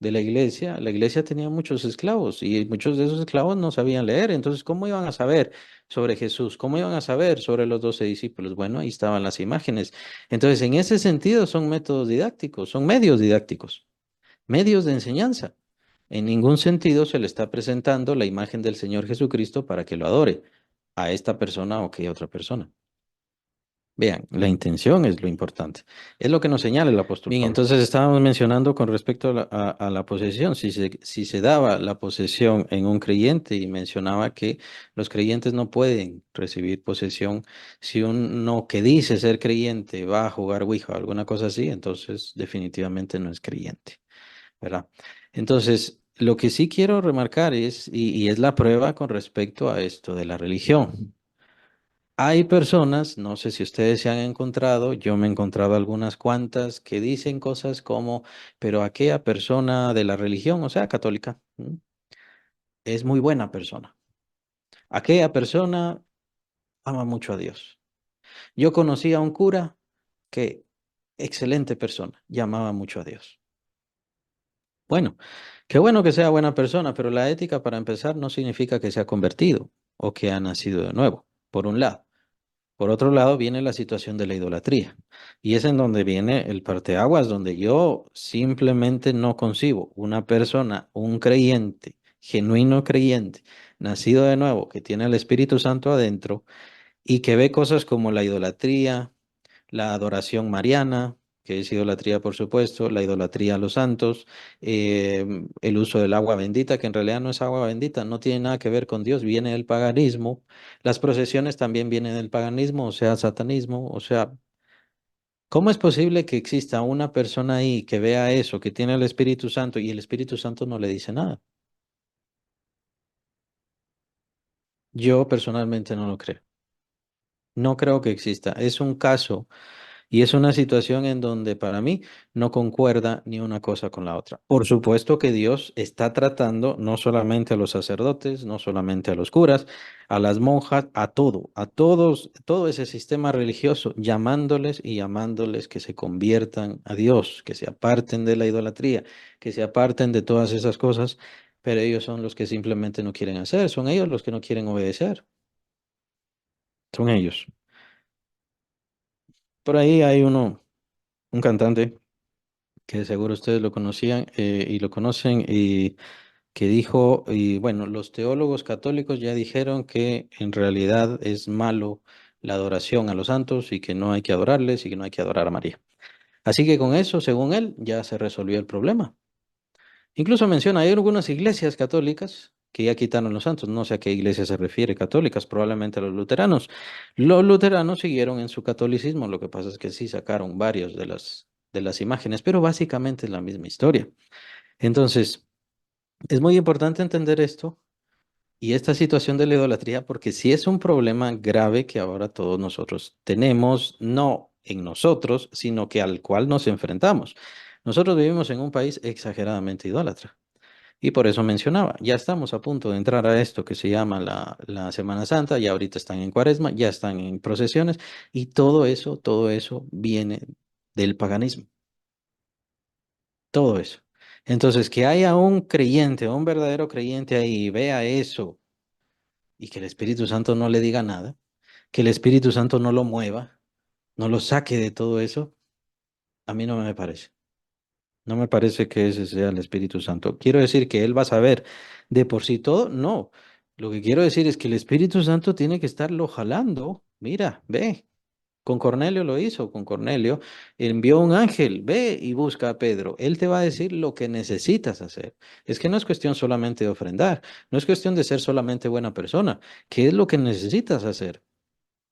de la iglesia tenía muchos esclavos y muchos de esos esclavos no sabían leer. Entonces, ¿cómo iban a saber sobre Jesús? ¿Cómo iban a saber sobre los 12 discípulos? Bueno, ahí estaban las imágenes. Entonces, en ese sentido, son métodos didácticos, son medios didácticos, medios de enseñanza. En ningún sentido se le está presentando la imagen del Señor Jesucristo para que lo adore a esta persona o que otra persona. Vean, la intención es lo importante. Es lo que nos señala el apóstol Bien, Pablo. Entonces estábamos mencionando con respecto a la posesión, si se daba la posesión en un creyente y mencionaba que los creyentes no pueden recibir posesión si uno que dice ser creyente va a jugar Ouija o alguna cosa así, entonces definitivamente no es creyente, ¿verdad? Entonces, lo que sí quiero remarcar y es la prueba con respecto a esto de la religión. Hay personas, no sé si ustedes se han encontrado, yo me he encontrado algunas cuantas que dicen cosas como, pero aquella persona de la religión, o sea, católica, es muy buena persona. Aquella persona ama mucho a Dios. Yo conocí a un cura que, excelente persona, llamaba mucho a Dios. Bueno, qué bueno que sea buena persona, pero la ética, para empezar, no significa que se ha convertido o que ha nacido de nuevo, por un lado. Por otro lado, viene la situación de la idolatría. Y es en donde viene el parteaguas, donde yo simplemente no concibo una persona, un creyente, genuino creyente, nacido de nuevo, que tiene el Espíritu Santo adentro y que ve cosas como la idolatría, la adoración mariana, que es idolatría, por supuesto, la idolatría a los santos, el uso del agua bendita, que en realidad no es agua bendita, no tiene nada que ver con Dios, viene del paganismo. Las procesiones también vienen del paganismo, o sea, satanismo, o sea, ¿cómo es posible que exista una persona ahí que vea eso, que tiene el Espíritu Santo y el Espíritu Santo no le dice nada? Yo personalmente no lo creo. No creo que exista. Es un caso. Y es una situación en donde para mí no concuerda ni una cosa con la otra. Por supuesto que Dios está tratando no solamente a los sacerdotes, no solamente a los curas, a las monjas, a todo, a todos, todo ese sistema religioso, llamándoles y llamándoles que se conviertan a Dios, que se aparten de la idolatría, que se aparten de todas esas cosas, pero ellos son los que simplemente no quieren hacer, son ellos los que no quieren obedecer, son ellos. Por ahí hay un cantante que seguro ustedes lo conocían y lo conocen, y que dijo, y bueno, los teólogos católicos ya dijeron que en realidad es malo la adoración a los santos y que no hay que adorarles y que no hay que adorar a María. Así que con eso, según él, ya se resolvió el problema. Incluso menciona, hay algunas iglesias católicas que ya quitaron los santos, no sé a qué iglesia se refiere católicas, probablemente a los luteranos. Los luteranos siguieron en su catolicismo, lo que pasa es que sí sacaron varios de las imágenes, pero básicamente es la misma historia. Entonces, es muy importante entender esto y esta situación de la idolatría, porque sí es un problema grave que ahora todos nosotros tenemos, no en nosotros, sino que al cual nos enfrentamos. Nosotros vivimos en un país exageradamente idólatra. Y por eso mencionaba, ya estamos a punto de entrar a esto que se llama la Semana Santa, ya ahorita están en Cuaresma, ya están en procesiones, y todo eso viene del paganismo, todo eso. Entonces, que haya un creyente, un verdadero creyente ahí, y vea eso, y que el Espíritu Santo no le diga nada, que el Espíritu Santo no lo mueva, no lo saque de todo eso, a mí no me parece. No me parece que ese sea el Espíritu Santo. Quiero decir que Él va a saber de por sí todo. No. Lo que quiero decir es que el Espíritu Santo tiene que estarlo jalando. Mira, ve. Con Cornelio lo hizo. Con Cornelio envió un ángel. Ve y busca a Pedro. Él te va a decir lo que necesitas hacer. Es que no es cuestión solamente de ofrendar. No es cuestión de ser solamente buena persona. ¿Qué es lo que necesitas hacer?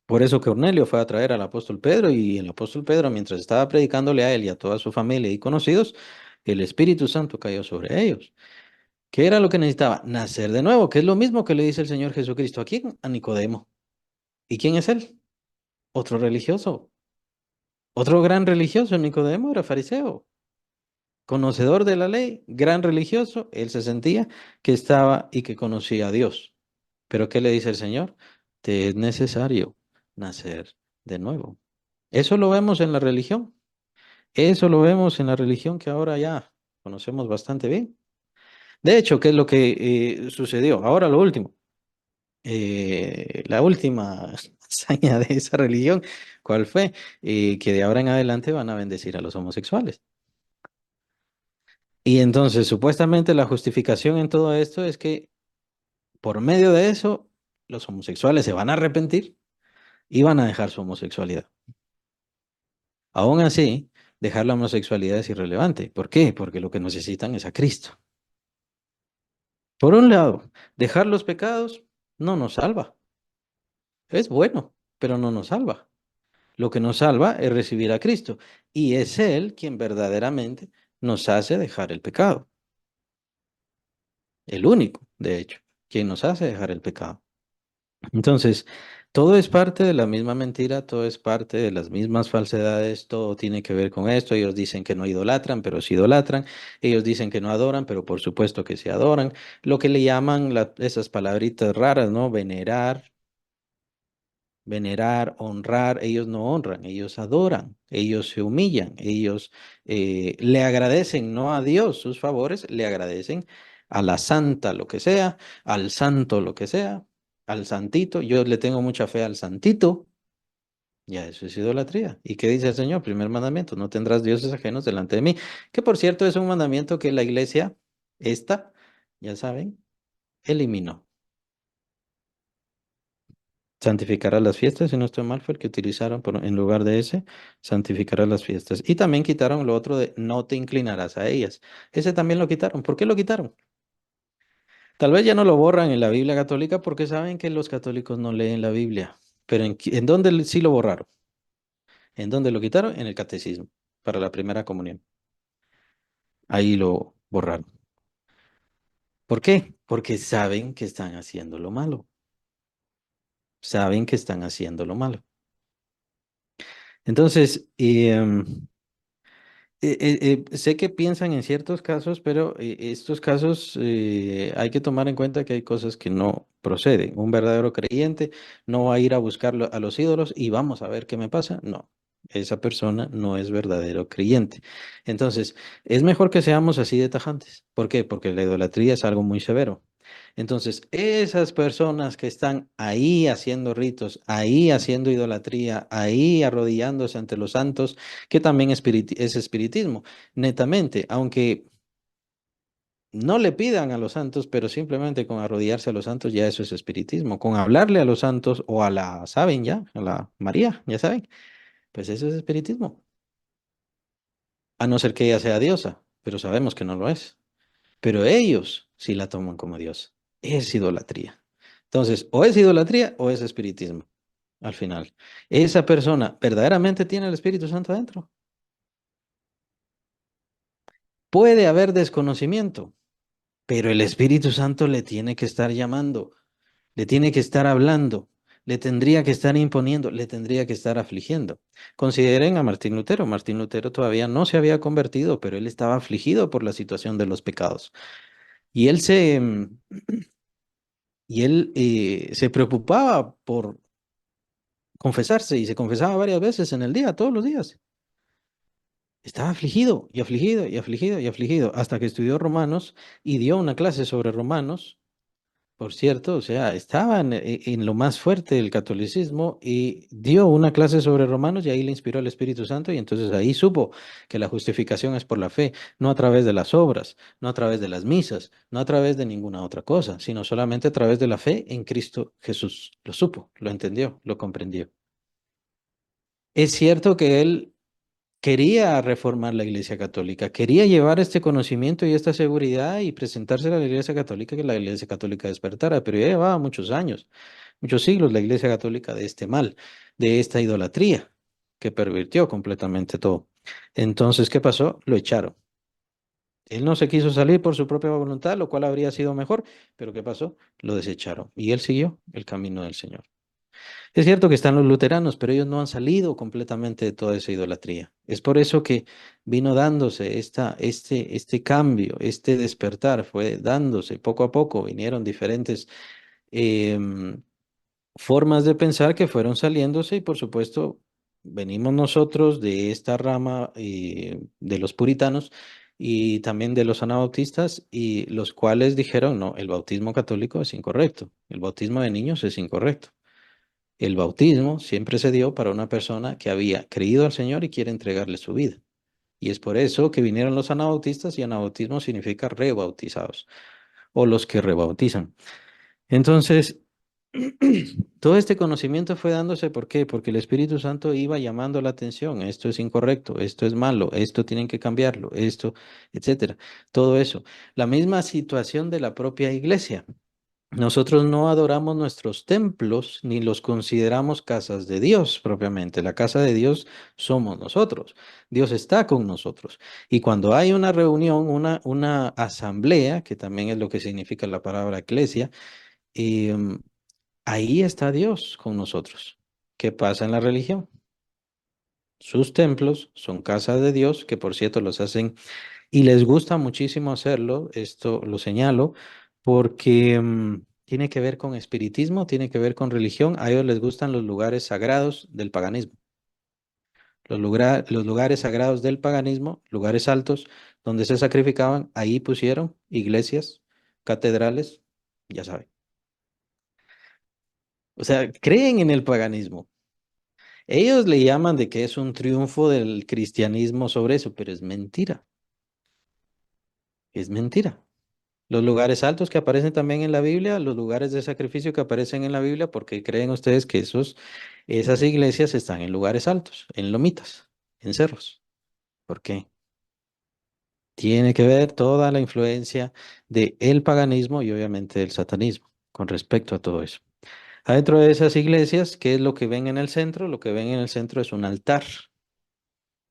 Por eso Cornelio fue a traer al apóstol Pedro y el apóstol Pedro, mientras estaba predicándole a él y a toda su familia y conocidos, el Espíritu Santo cayó sobre ellos. ¿Qué era lo que necesitaba? Nacer de nuevo, que es lo mismo que le dice el Señor Jesucristo. ¿A quién? A Nicodemo. ¿Y quién es él? Otro religioso. Otro gran religioso. Nicodemo era fariseo, conocedor de la ley, gran religioso. Él se sentía que estaba y que conocía a Dios. Pero ¿qué le dice el Señor? Te es necesario nacer de nuevo. Eso lo vemos en la religión. Eso lo vemos en la religión que ahora ya conocemos bastante bien. De hecho, ¿qué es lo que sucedió? Ahora lo último. La última hazaña de esa religión, ¿cuál fue? Que de ahora en adelante van a bendecir a los homosexuales. Y entonces, supuestamente la justificación en todo esto es que por medio de eso, los homosexuales se van a arrepentir y van a dejar su homosexualidad. Aún así, dejar la homosexualidad es irrelevante. ¿Por qué? Porque lo que necesitan es a Cristo. Por un lado, dejar los pecados no nos salva. Es bueno, pero no nos salva. Lo que nos salva es recibir a Cristo. Y es Él quien verdaderamente nos hace dejar el pecado. El único, de hecho, quien nos hace dejar el pecado. Entonces, todo es parte de la misma mentira, todo es parte de las mismas falsedades, todo tiene que ver con esto. Ellos dicen que no idolatran, pero sí idolatran. Ellos dicen que no adoran, pero por supuesto que se adoran. Lo que le llaman esas palabritas raras, ¿no? Venerar, honrar, ellos no honran, ellos adoran, ellos se humillan, ellos le agradecen no a Dios sus favores, le agradecen a la santa lo que sea, al santo lo que sea, al santito. Yo le tengo mucha fe al santito, ya eso es idolatría. ¿Y qué dice el Señor? Primer mandamiento, no tendrás dioses ajenos delante de mí, que por cierto es un mandamiento que la iglesia, esta, ya saben, eliminó. Santificará las fiestas, si no estoy mal, fue el que utilizaron en lugar de ese, santificará las fiestas. Y también quitaron lo otro de no te inclinarás a ellas. Ese también lo quitaron. ¿Por qué lo quitaron? Tal vez ya no lo borran en la Biblia católica porque saben que los católicos no leen la Biblia. Pero ¿en dónde sí lo borraron? ¿En dónde lo quitaron? En el catecismo, para la primera comunión. Ahí lo borraron. ¿Por qué? Porque saben que están haciendo lo malo. Saben que están haciendo lo malo. Entonces, sé que piensan en ciertos casos, pero estos casos hay que tomar en cuenta que hay cosas que no proceden. Un verdadero creyente no va a ir a buscar a los ídolos y vamos a ver qué me pasa. No, esa persona no es verdadero creyente. Entonces, es mejor que seamos así de tajantes. ¿Por qué? Porque la idolatría es algo muy severo. Entonces, esas personas que están ahí haciendo ritos, ahí haciendo idolatría, ahí arrodillándose ante los santos, que también es espiritismo, netamente, aunque no le pidan a los santos, pero simplemente con arrodillarse a los santos, ya eso es espiritismo. Con hablarle a los santos o a la, ¿saben ya? A la María, ya saben, pues eso es espiritismo. A no ser que ella sea diosa, pero sabemos que no lo es. Pero ellos sí la toman como Dios. Es idolatría. Entonces, o es idolatría o es espiritismo, al final. ¿Esa persona verdaderamente tiene el Espíritu Santo adentro? Puede haber desconocimiento, pero el Espíritu Santo le tiene que estar llamando, le tiene que estar hablando, le tendría que estar imponiendo, le tendría que estar afligiendo. Consideren a Martín Lutero. Martín Lutero todavía no se había convertido, pero él estaba afligido por la situación de los pecados. Y él se preocupaba por confesarse y se confesaba varias veces en el día, todos los días. Estaba afligido y afligido y afligido y afligido hasta que estudió Romanos y dio una clase sobre Romanos. Por cierto, o sea, estaba en lo más fuerte del catolicismo y dio una clase sobre Romanos y ahí le inspiró el Espíritu Santo y entonces ahí supo que la justificación es por la fe, no a través de las obras, no a través de las misas, no a través de ninguna otra cosa, sino solamente a través de la fe en Cristo Jesús. Lo supo, lo entendió, lo comprendió. Es cierto que él quería reformar la Iglesia Católica, quería llevar este conocimiento y esta seguridad y presentársela a la Iglesia Católica, que la Iglesia Católica despertara, pero ya llevaba muchos años. muchos siglos la Iglesia Católica de este mal, de esta idolatría que pervirtió completamente todo. Entonces, ¿qué pasó? Lo echaron. Él no se quiso salir por su propia voluntad, lo cual habría sido mejor, pero ¿qué pasó? Lo desecharon y él siguió el camino del Señor. Es cierto que están los luteranos, pero ellos no han salido completamente de toda esa idolatría. Es por eso que vino dándose este cambio, este despertar, fue dándose poco a poco, vinieron diferentes em, formas de pensar que fueron saliéndose y por supuesto venimos nosotros de esta rama de los puritanos y también de los anabautistas y los cuales dijeron, no, el bautismo católico es incorrecto, el bautismo de niños es incorrecto. El bautismo siempre se dio para una persona que había creído al Señor y quiere entregarle su vida. Y es por eso que vinieron los anabautistas y anabautismo significa rebautizados o los que rebautizan. Entonces, todo este conocimiento fue dándose, ¿por qué? Porque el Espíritu Santo iba llamando la atención, esto es incorrecto, esto es malo, esto tienen que cambiarlo, esto, etcétera. Todo eso. La misma situación de la propia iglesia. Nosotros no adoramos nuestros templos ni los consideramos casas de Dios propiamente. La casa de Dios somos nosotros. Dios está con nosotros. Y cuando hay una reunión, una asamblea, que también es lo que significa la palabra iglesia, em, ahí está Dios con nosotros. ¿Qué pasa en la religión? Sus templos son casas de Dios, que por cierto los hacen y les gusta muchísimo hacerlo, esto lo señalo, porque tiene que ver con espiritismo, tiene que ver con religión. A ellos les gustan los lugares sagrados del paganismo. Los lugares sagrados del paganismo, lugares altos, donde se sacrificaban, ahí pusieron iglesias, catedrales, ya saben. O sea, creen en el paganismo. Ellos le llaman de que es un triunfo del cristianismo sobre eso, pero es mentira, es mentira. Los lugares altos que aparecen también en la Biblia, los lugares de sacrificio que aparecen en la Biblia, porque creen ustedes que esas iglesias están en lugares altos, en lomitas, en cerros. ¿Por qué? Tiene que ver toda la influencia del paganismo y obviamente del satanismo con respecto a todo eso. Adentro de esas iglesias, ¿qué es lo que ven en el centro? Lo que ven en el centro es un altar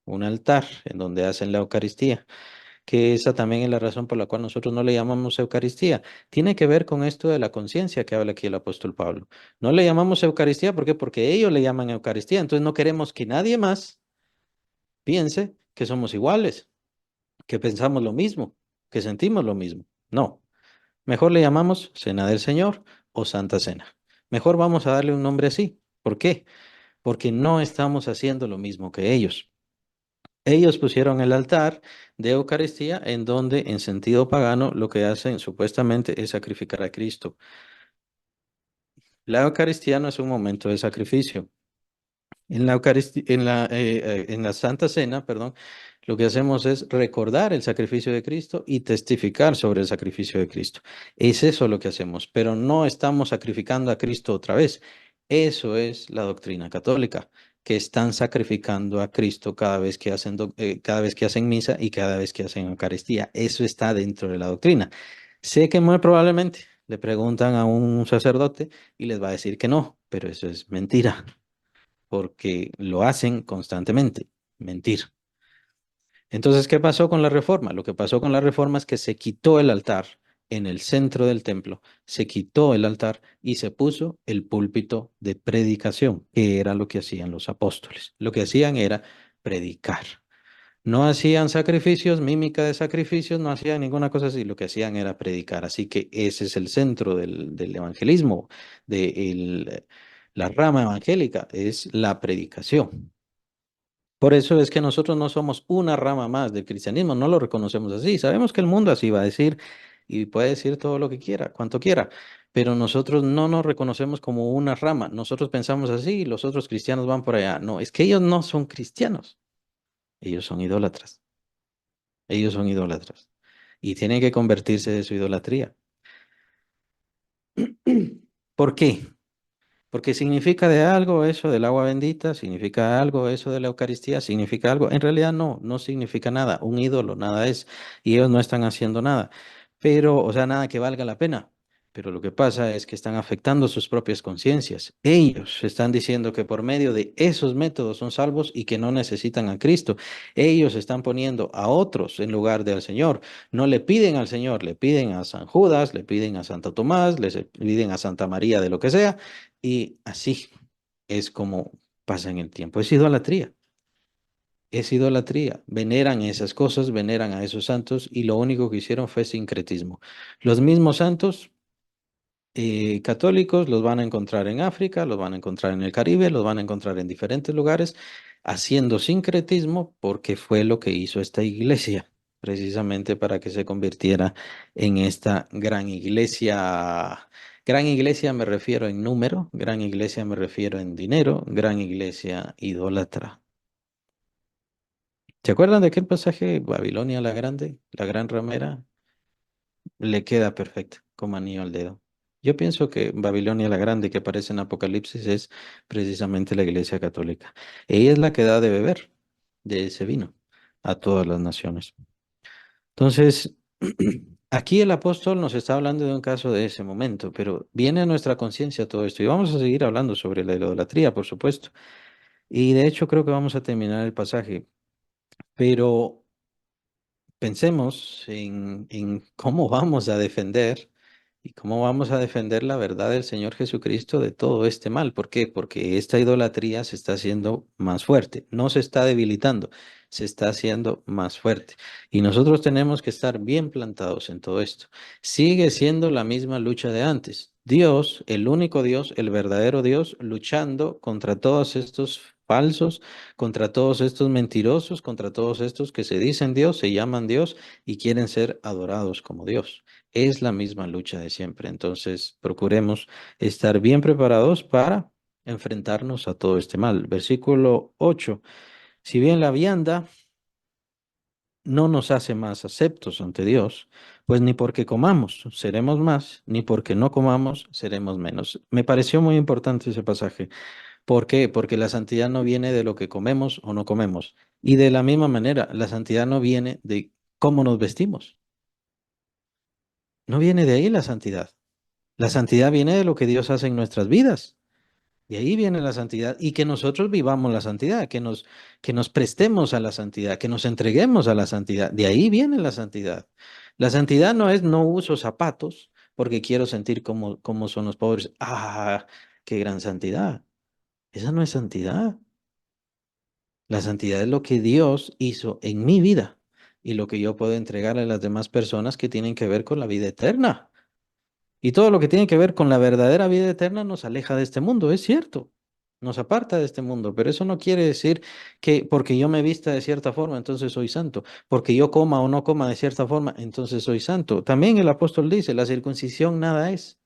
en donde hacen la Eucaristía, que esa también es la razón por la cual nosotros no le llamamos Eucaristía. Tiene que ver con esto de la conciencia que habla aquí el apóstol Pablo. No le llamamos Eucaristía, ¿por qué? Porque ellos le llaman Eucaristía, entonces no queremos que nadie más piense que somos iguales, que pensamos lo mismo, que sentimos lo mismo. No, mejor le llamamos Cena del Señor o Santa Cena. Mejor vamos a darle un nombre así. ¿Por qué? Porque no estamos haciendo lo mismo que ellos. Ellos pusieron el altar de Eucaristía en donde en sentido pagano lo que hacen supuestamente es sacrificar a Cristo. La Eucaristía no es un momento de sacrificio. En la en la Santa Cena, perdón, lo que hacemos es recordar el sacrificio de Cristo y testificar sobre el sacrificio de Cristo. Es eso lo que hacemos, pero no estamos sacrificando a Cristo otra vez. Eso es la doctrina católica, que están sacrificando a Cristo cada vez que hacen, cada vez que hacen misa y cada vez que hacen Eucaristía. Eso está dentro de la doctrina. Sé que muy probablemente le preguntan a un sacerdote y les va a decir que no, pero eso es mentira porque lo hacen constantemente, mentir. Entonces, ¿qué pasó con la reforma? Lo que pasó con la reforma es que se quitó el altar en el centro del templo, se quitó el altar y se puso el púlpito de predicación, que era lo que hacían los apóstoles. Lo que hacían era predicar. No hacían sacrificios, mímica de sacrificios, no hacían ninguna cosa así, lo que hacían era predicar. Así que ese es el centro del evangelismo, de la rama evangélica, es la predicación. Por eso es que nosotros no somos una rama más del cristianismo, no lo reconocemos así. Sabemos que el mundo así va a decir y puede decir todo lo que quiera, cuanto quiera, pero nosotros no nos reconocemos como una rama. Nosotros pensamos así y los otros cristianos van por allá. No, es que ellos no son cristianos, ellos son idólatras. Ellos son idólatras y tienen que convertirse de su idolatría. ¿Por qué? Porque significa de algo eso del agua bendita, significa algo eso de la Eucaristía, significa algo. En realidad no, no significa nada. Un ídolo nada es y ellos no están haciendo nada. Pero, o sea, nada que valga la pena. Pero lo que pasa es que están afectando sus propias conciencias. Ellos están diciendo que por medio de esos métodos son salvos y que no necesitan a Cristo. Ellos están poniendo a otros en lugar del Señor. No le piden al Señor, le piden a San Judas, le piden a Santo Tomás, les piden a Santa María de lo que sea. Y así es como pasa en el tiempo. Es idolatría. Es idolatría. Veneran esas cosas, veneran a esos santos y lo único que hicieron fue sincretismo. Los mismos santos católicos los van a encontrar en África, los van a encontrar en el Caribe, los van a encontrar en diferentes lugares haciendo sincretismo porque fue lo que hizo esta iglesia, precisamente para que se convirtiera en esta gran iglesia. Gran iglesia me refiero en número, gran iglesia me refiero en dinero, gran iglesia idólatra. ¿Se acuerdan de aquel pasaje, Babilonia la grande, la gran ramera? Le queda perfecto, como anillo al dedo. Yo pienso que Babilonia la Grande que aparece en Apocalipsis es precisamente la Iglesia Católica. Ella es la que da de beber de ese vino a todas las naciones. Entonces, aquí el apóstol nos está hablando de un caso de ese momento, pero viene a nuestra conciencia todo esto y vamos a seguir hablando sobre la idolatría, por supuesto. Y de hecho creo que vamos a terminar el pasaje, pero pensemos en cómo vamos a defender y cómo vamos a defender la verdad del Señor Jesucristo de todo este mal. ¿Por qué? Porque esta idolatría se está haciendo más fuerte, no se está debilitando, se está haciendo más fuerte. Y nosotros tenemos que estar bien plantados en todo esto. Sigue siendo la misma lucha de antes. Dios, el único Dios, el verdadero Dios, luchando contra todos estos falsos, contra todos estos mentirosos, contra todos estos que se dicen Dios, se llaman Dios y quieren ser adorados como Dios. Es la misma lucha de siempre. Entonces, procuremos estar bien preparados para enfrentarnos a todo este mal. Versículo 8. Si bien la vianda no nos hace más aceptos ante Dios, pues ni porque comamos seremos más, ni porque no comamos seremos menos. Me pareció muy importante ese pasaje. ¿Por qué? Porque la santidad no viene de lo que comemos o no comemos. Y de la misma manera, la santidad no viene de cómo nos vestimos. No viene de ahí la santidad. La santidad viene de lo que Dios hace en nuestras vidas. De ahí viene la santidad y que nosotros vivamos la santidad, que nos prestemos a la santidad, que nos entreguemos a la santidad. De ahí viene la santidad. La santidad no es no uso zapatos porque quiero sentir cómo son los pobres. Ah, qué gran santidad. Esa no es santidad. La santidad es lo que Dios hizo en mi vida y lo que yo puedo entregar a las demás personas que tienen que ver con la vida eterna. Y todo lo que tiene que ver con la verdadera vida eterna nos aleja de este mundo, es cierto. Nos aparta de este mundo, pero eso no quiere decir que porque yo me vista de cierta forma, entonces soy santo. Porque yo coma o no coma de cierta forma, entonces soy santo. También el apóstol dice, la circuncisión nada es.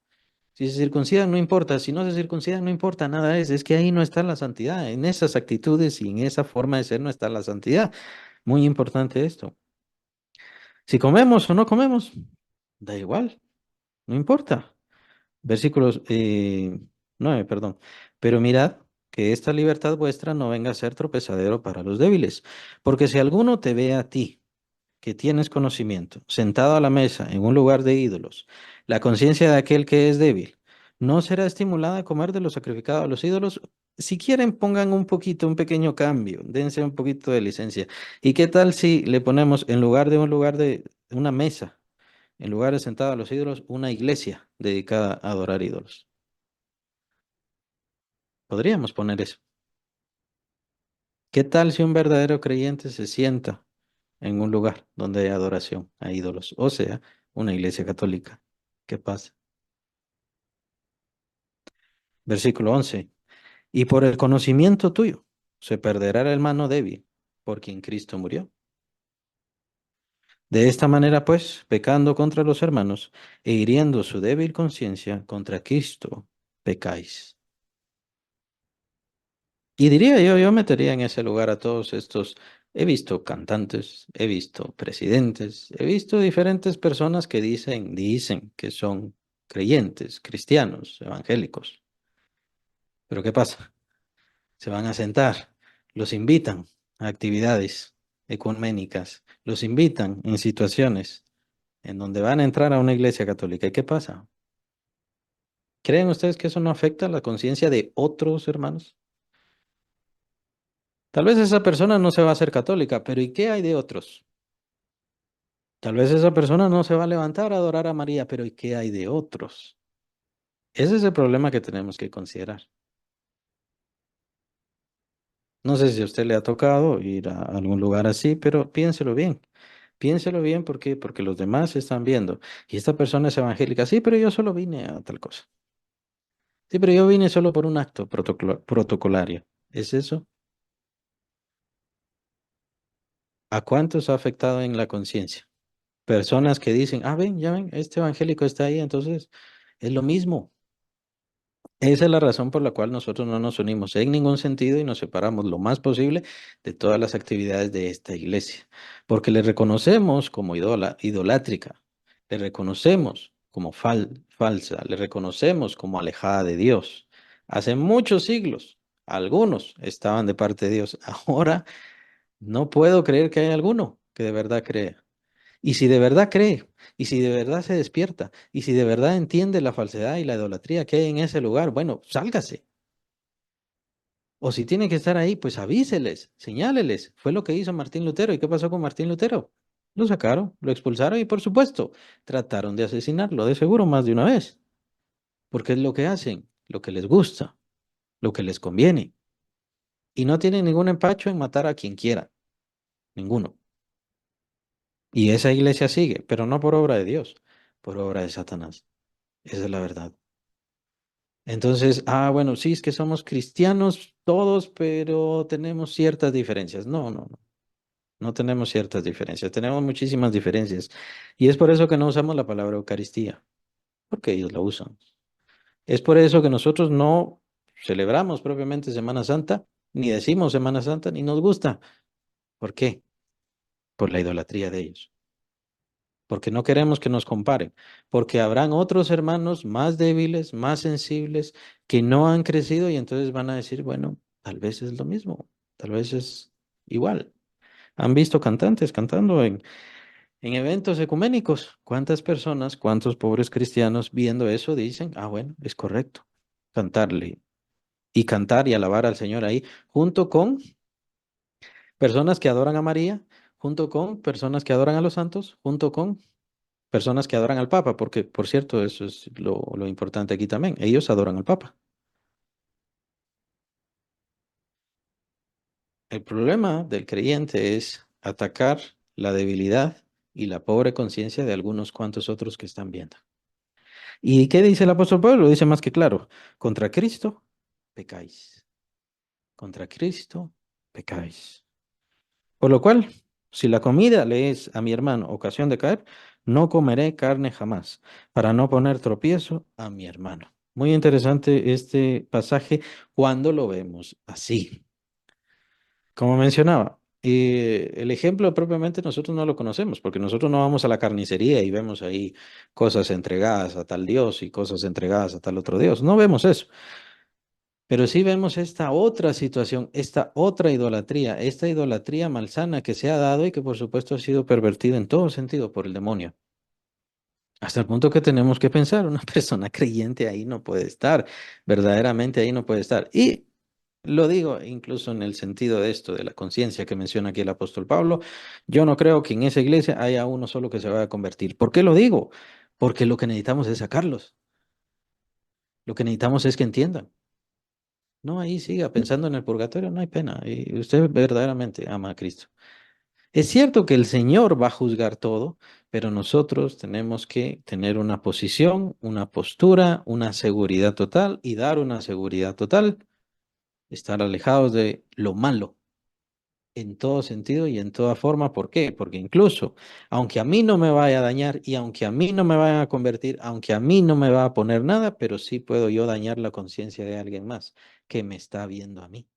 Si se circuncidan, no importa. Si no se circuncidan, no importa, nada es. Es que ahí no está la santidad. En esas actitudes y en esa forma de ser no está la santidad. Muy importante esto. Si comemos o no comemos, da igual, no importa. Versículos 9, perdón. Pero mirad que esta libertad vuestra no venga a ser tropezadero para los débiles. Porque si alguno te ve a ti, que tienes conocimiento, sentado a la mesa en un lugar de ídolos, la conciencia de aquel que es débil, ¿no será estimulada a comer de lo sacrificado a los ídolos? Si quieren, pongan un poquito, un pequeño cambio, dense un poquito de licencia. ¿Y qué tal si le ponemos en lugar de un lugar de una mesa, en lugar de sentado a los ídolos, una iglesia dedicada a adorar ídolos? Podríamos poner eso. ¿Qué tal si un verdadero creyente se sienta en un lugar donde hay adoración a ídolos? O sea, una iglesia católica. ¿Qué pasa? Versículo 11. Y por el conocimiento tuyo se perderá el hermano débil por quien Cristo murió. De esta manera, pues, pecando contra los hermanos e hiriendo su débil conciencia contra Cristo, pecáis. Y diría yo metería en ese lugar a todos estos. He visto cantantes, he visto presidentes, he visto diferentes personas que dicen que son creyentes, cristianos, evangélicos. Pero ¿qué pasa? Se van a sentar, los invitan a actividades ecuménicas, los invitan en situaciones en donde van a entrar a una iglesia católica. ¿Y qué pasa? ¿Creen ustedes que eso no afecta la conciencia de otros hermanos? Tal vez esa persona no se va a hacer católica, pero ¿y qué hay de otros? Tal vez esa persona no se va a levantar a adorar a María, pero ¿y qué hay de otros? Ese es el problema que tenemos que considerar. No sé si a usted le ha tocado ir a algún lugar así, pero piénselo bien. Piénselo bien, ¿por qué? Porque los demás están viendo. Y esta persona es evangélica. Sí, pero yo solo vine a tal cosa. Sí, pero yo vine solo por un acto protocolario. ¿Es eso? ¿A cuántos ha afectado en la conciencia? Personas que dicen, ah, ven, ya ven, este evangélico está ahí, entonces es lo mismo. Esa es la razón por la cual nosotros no nos unimos en ningún sentido y nos separamos lo más posible de todas las actividades de esta iglesia, porque le reconocemos como idolátrica, le reconocemos como falsa, le reconocemos como alejada de Dios. Hace muchos siglos, algunos estaban de parte de Dios. Ahora no puedo creer que haya alguno que de verdad crea. Y si de verdad cree, y si de verdad se despierta, y si de verdad entiende la falsedad y la idolatría que hay en ese lugar, bueno, sálgase. O si tiene que estar ahí, pues avíseles, señáleles. Fue lo que hizo Martín Lutero. ¿Y qué pasó con Martín Lutero? Lo sacaron, lo expulsaron y por supuesto, trataron de asesinarlo, de seguro más de una vez. Porque es lo que hacen, lo que les gusta, lo que les conviene. Y no tienen ningún empacho en matar a quien quiera, ninguno. Y esa iglesia sigue, pero no por obra de Dios, por obra de Satanás. Esa es la verdad. Entonces, bueno, sí, es que somos cristianos todos, pero tenemos ciertas diferencias. No, no, no, no tenemos ciertas diferencias, tenemos muchísimas diferencias. Y es por eso que no usamos la palabra Eucaristía, porque ellos la usan. Es por eso que nosotros no celebramos propiamente Semana Santa, ni decimos Semana Santa, ni nos gusta. ¿Por qué? Por la idolatría de ellos. Porque no queremos que nos comparen, porque habrán otros hermanos más débiles, más sensibles, que no han crecido y entonces van a decir, bueno, tal vez es lo mismo, tal vez es igual. Han visto cantantes cantando en eventos ecuménicos. ¿Cuántas personas, cuántos pobres cristianos viendo eso dicen, bueno, es correcto, cantarle y cantar y alabar al Señor ahí, junto con personas que adoran a María, junto con personas que adoran a los santos, junto con personas que adoran al Papa, porque, por cierto, eso es lo importante aquí también. Ellos adoran al Papa. El problema del creyente es atacar la debilidad y la pobre conciencia de algunos cuantos otros que están viendo. ¿Y qué dice el apóstol Pablo? Lo dice más que claro. Contra Cristo pecáis. Contra Cristo pecáis. Por lo cual, si la comida le es a mi hermano ocasión de caer, no comeré carne jamás, para no poner tropiezo a mi hermano. Muy interesante este pasaje cuando lo vemos así. Como mencionaba, el ejemplo propiamente nosotros no lo conocemos, porque nosotros no vamos a la carnicería y vemos ahí cosas entregadas a tal Dios y cosas entregadas a tal otro Dios. No vemos eso. Pero sí vemos esta otra situación, esta otra idolatría, esta idolatría malsana que se ha dado y que por supuesto ha sido pervertida en todo sentido por el demonio. Hasta el punto que tenemos que pensar, una persona creyente ahí no puede estar, verdaderamente ahí no puede estar. Y lo digo incluso en el sentido de esto, de la conciencia que menciona aquí el apóstol Pablo, yo no creo que en esa iglesia haya uno solo que se vaya a convertir. ¿Por qué lo digo? Porque lo que necesitamos es sacarlos, lo que necesitamos es que entiendan. No, ahí siga pensando en el purgatorio, no hay pena. Y usted verdaderamente ama a Cristo. Es cierto que el Señor va a juzgar todo, pero nosotros tenemos que tener una posición, una postura, una seguridad total y dar una seguridad total, estar alejados de lo malo en todo sentido y en toda forma. ¿Por qué? Porque incluso, aunque a mí no me vaya a dañar y aunque a mí no me vaya a convertir, aunque a mí no me va a poner nada, pero sí puedo yo dañar la conciencia de alguien más que me está viendo a mí.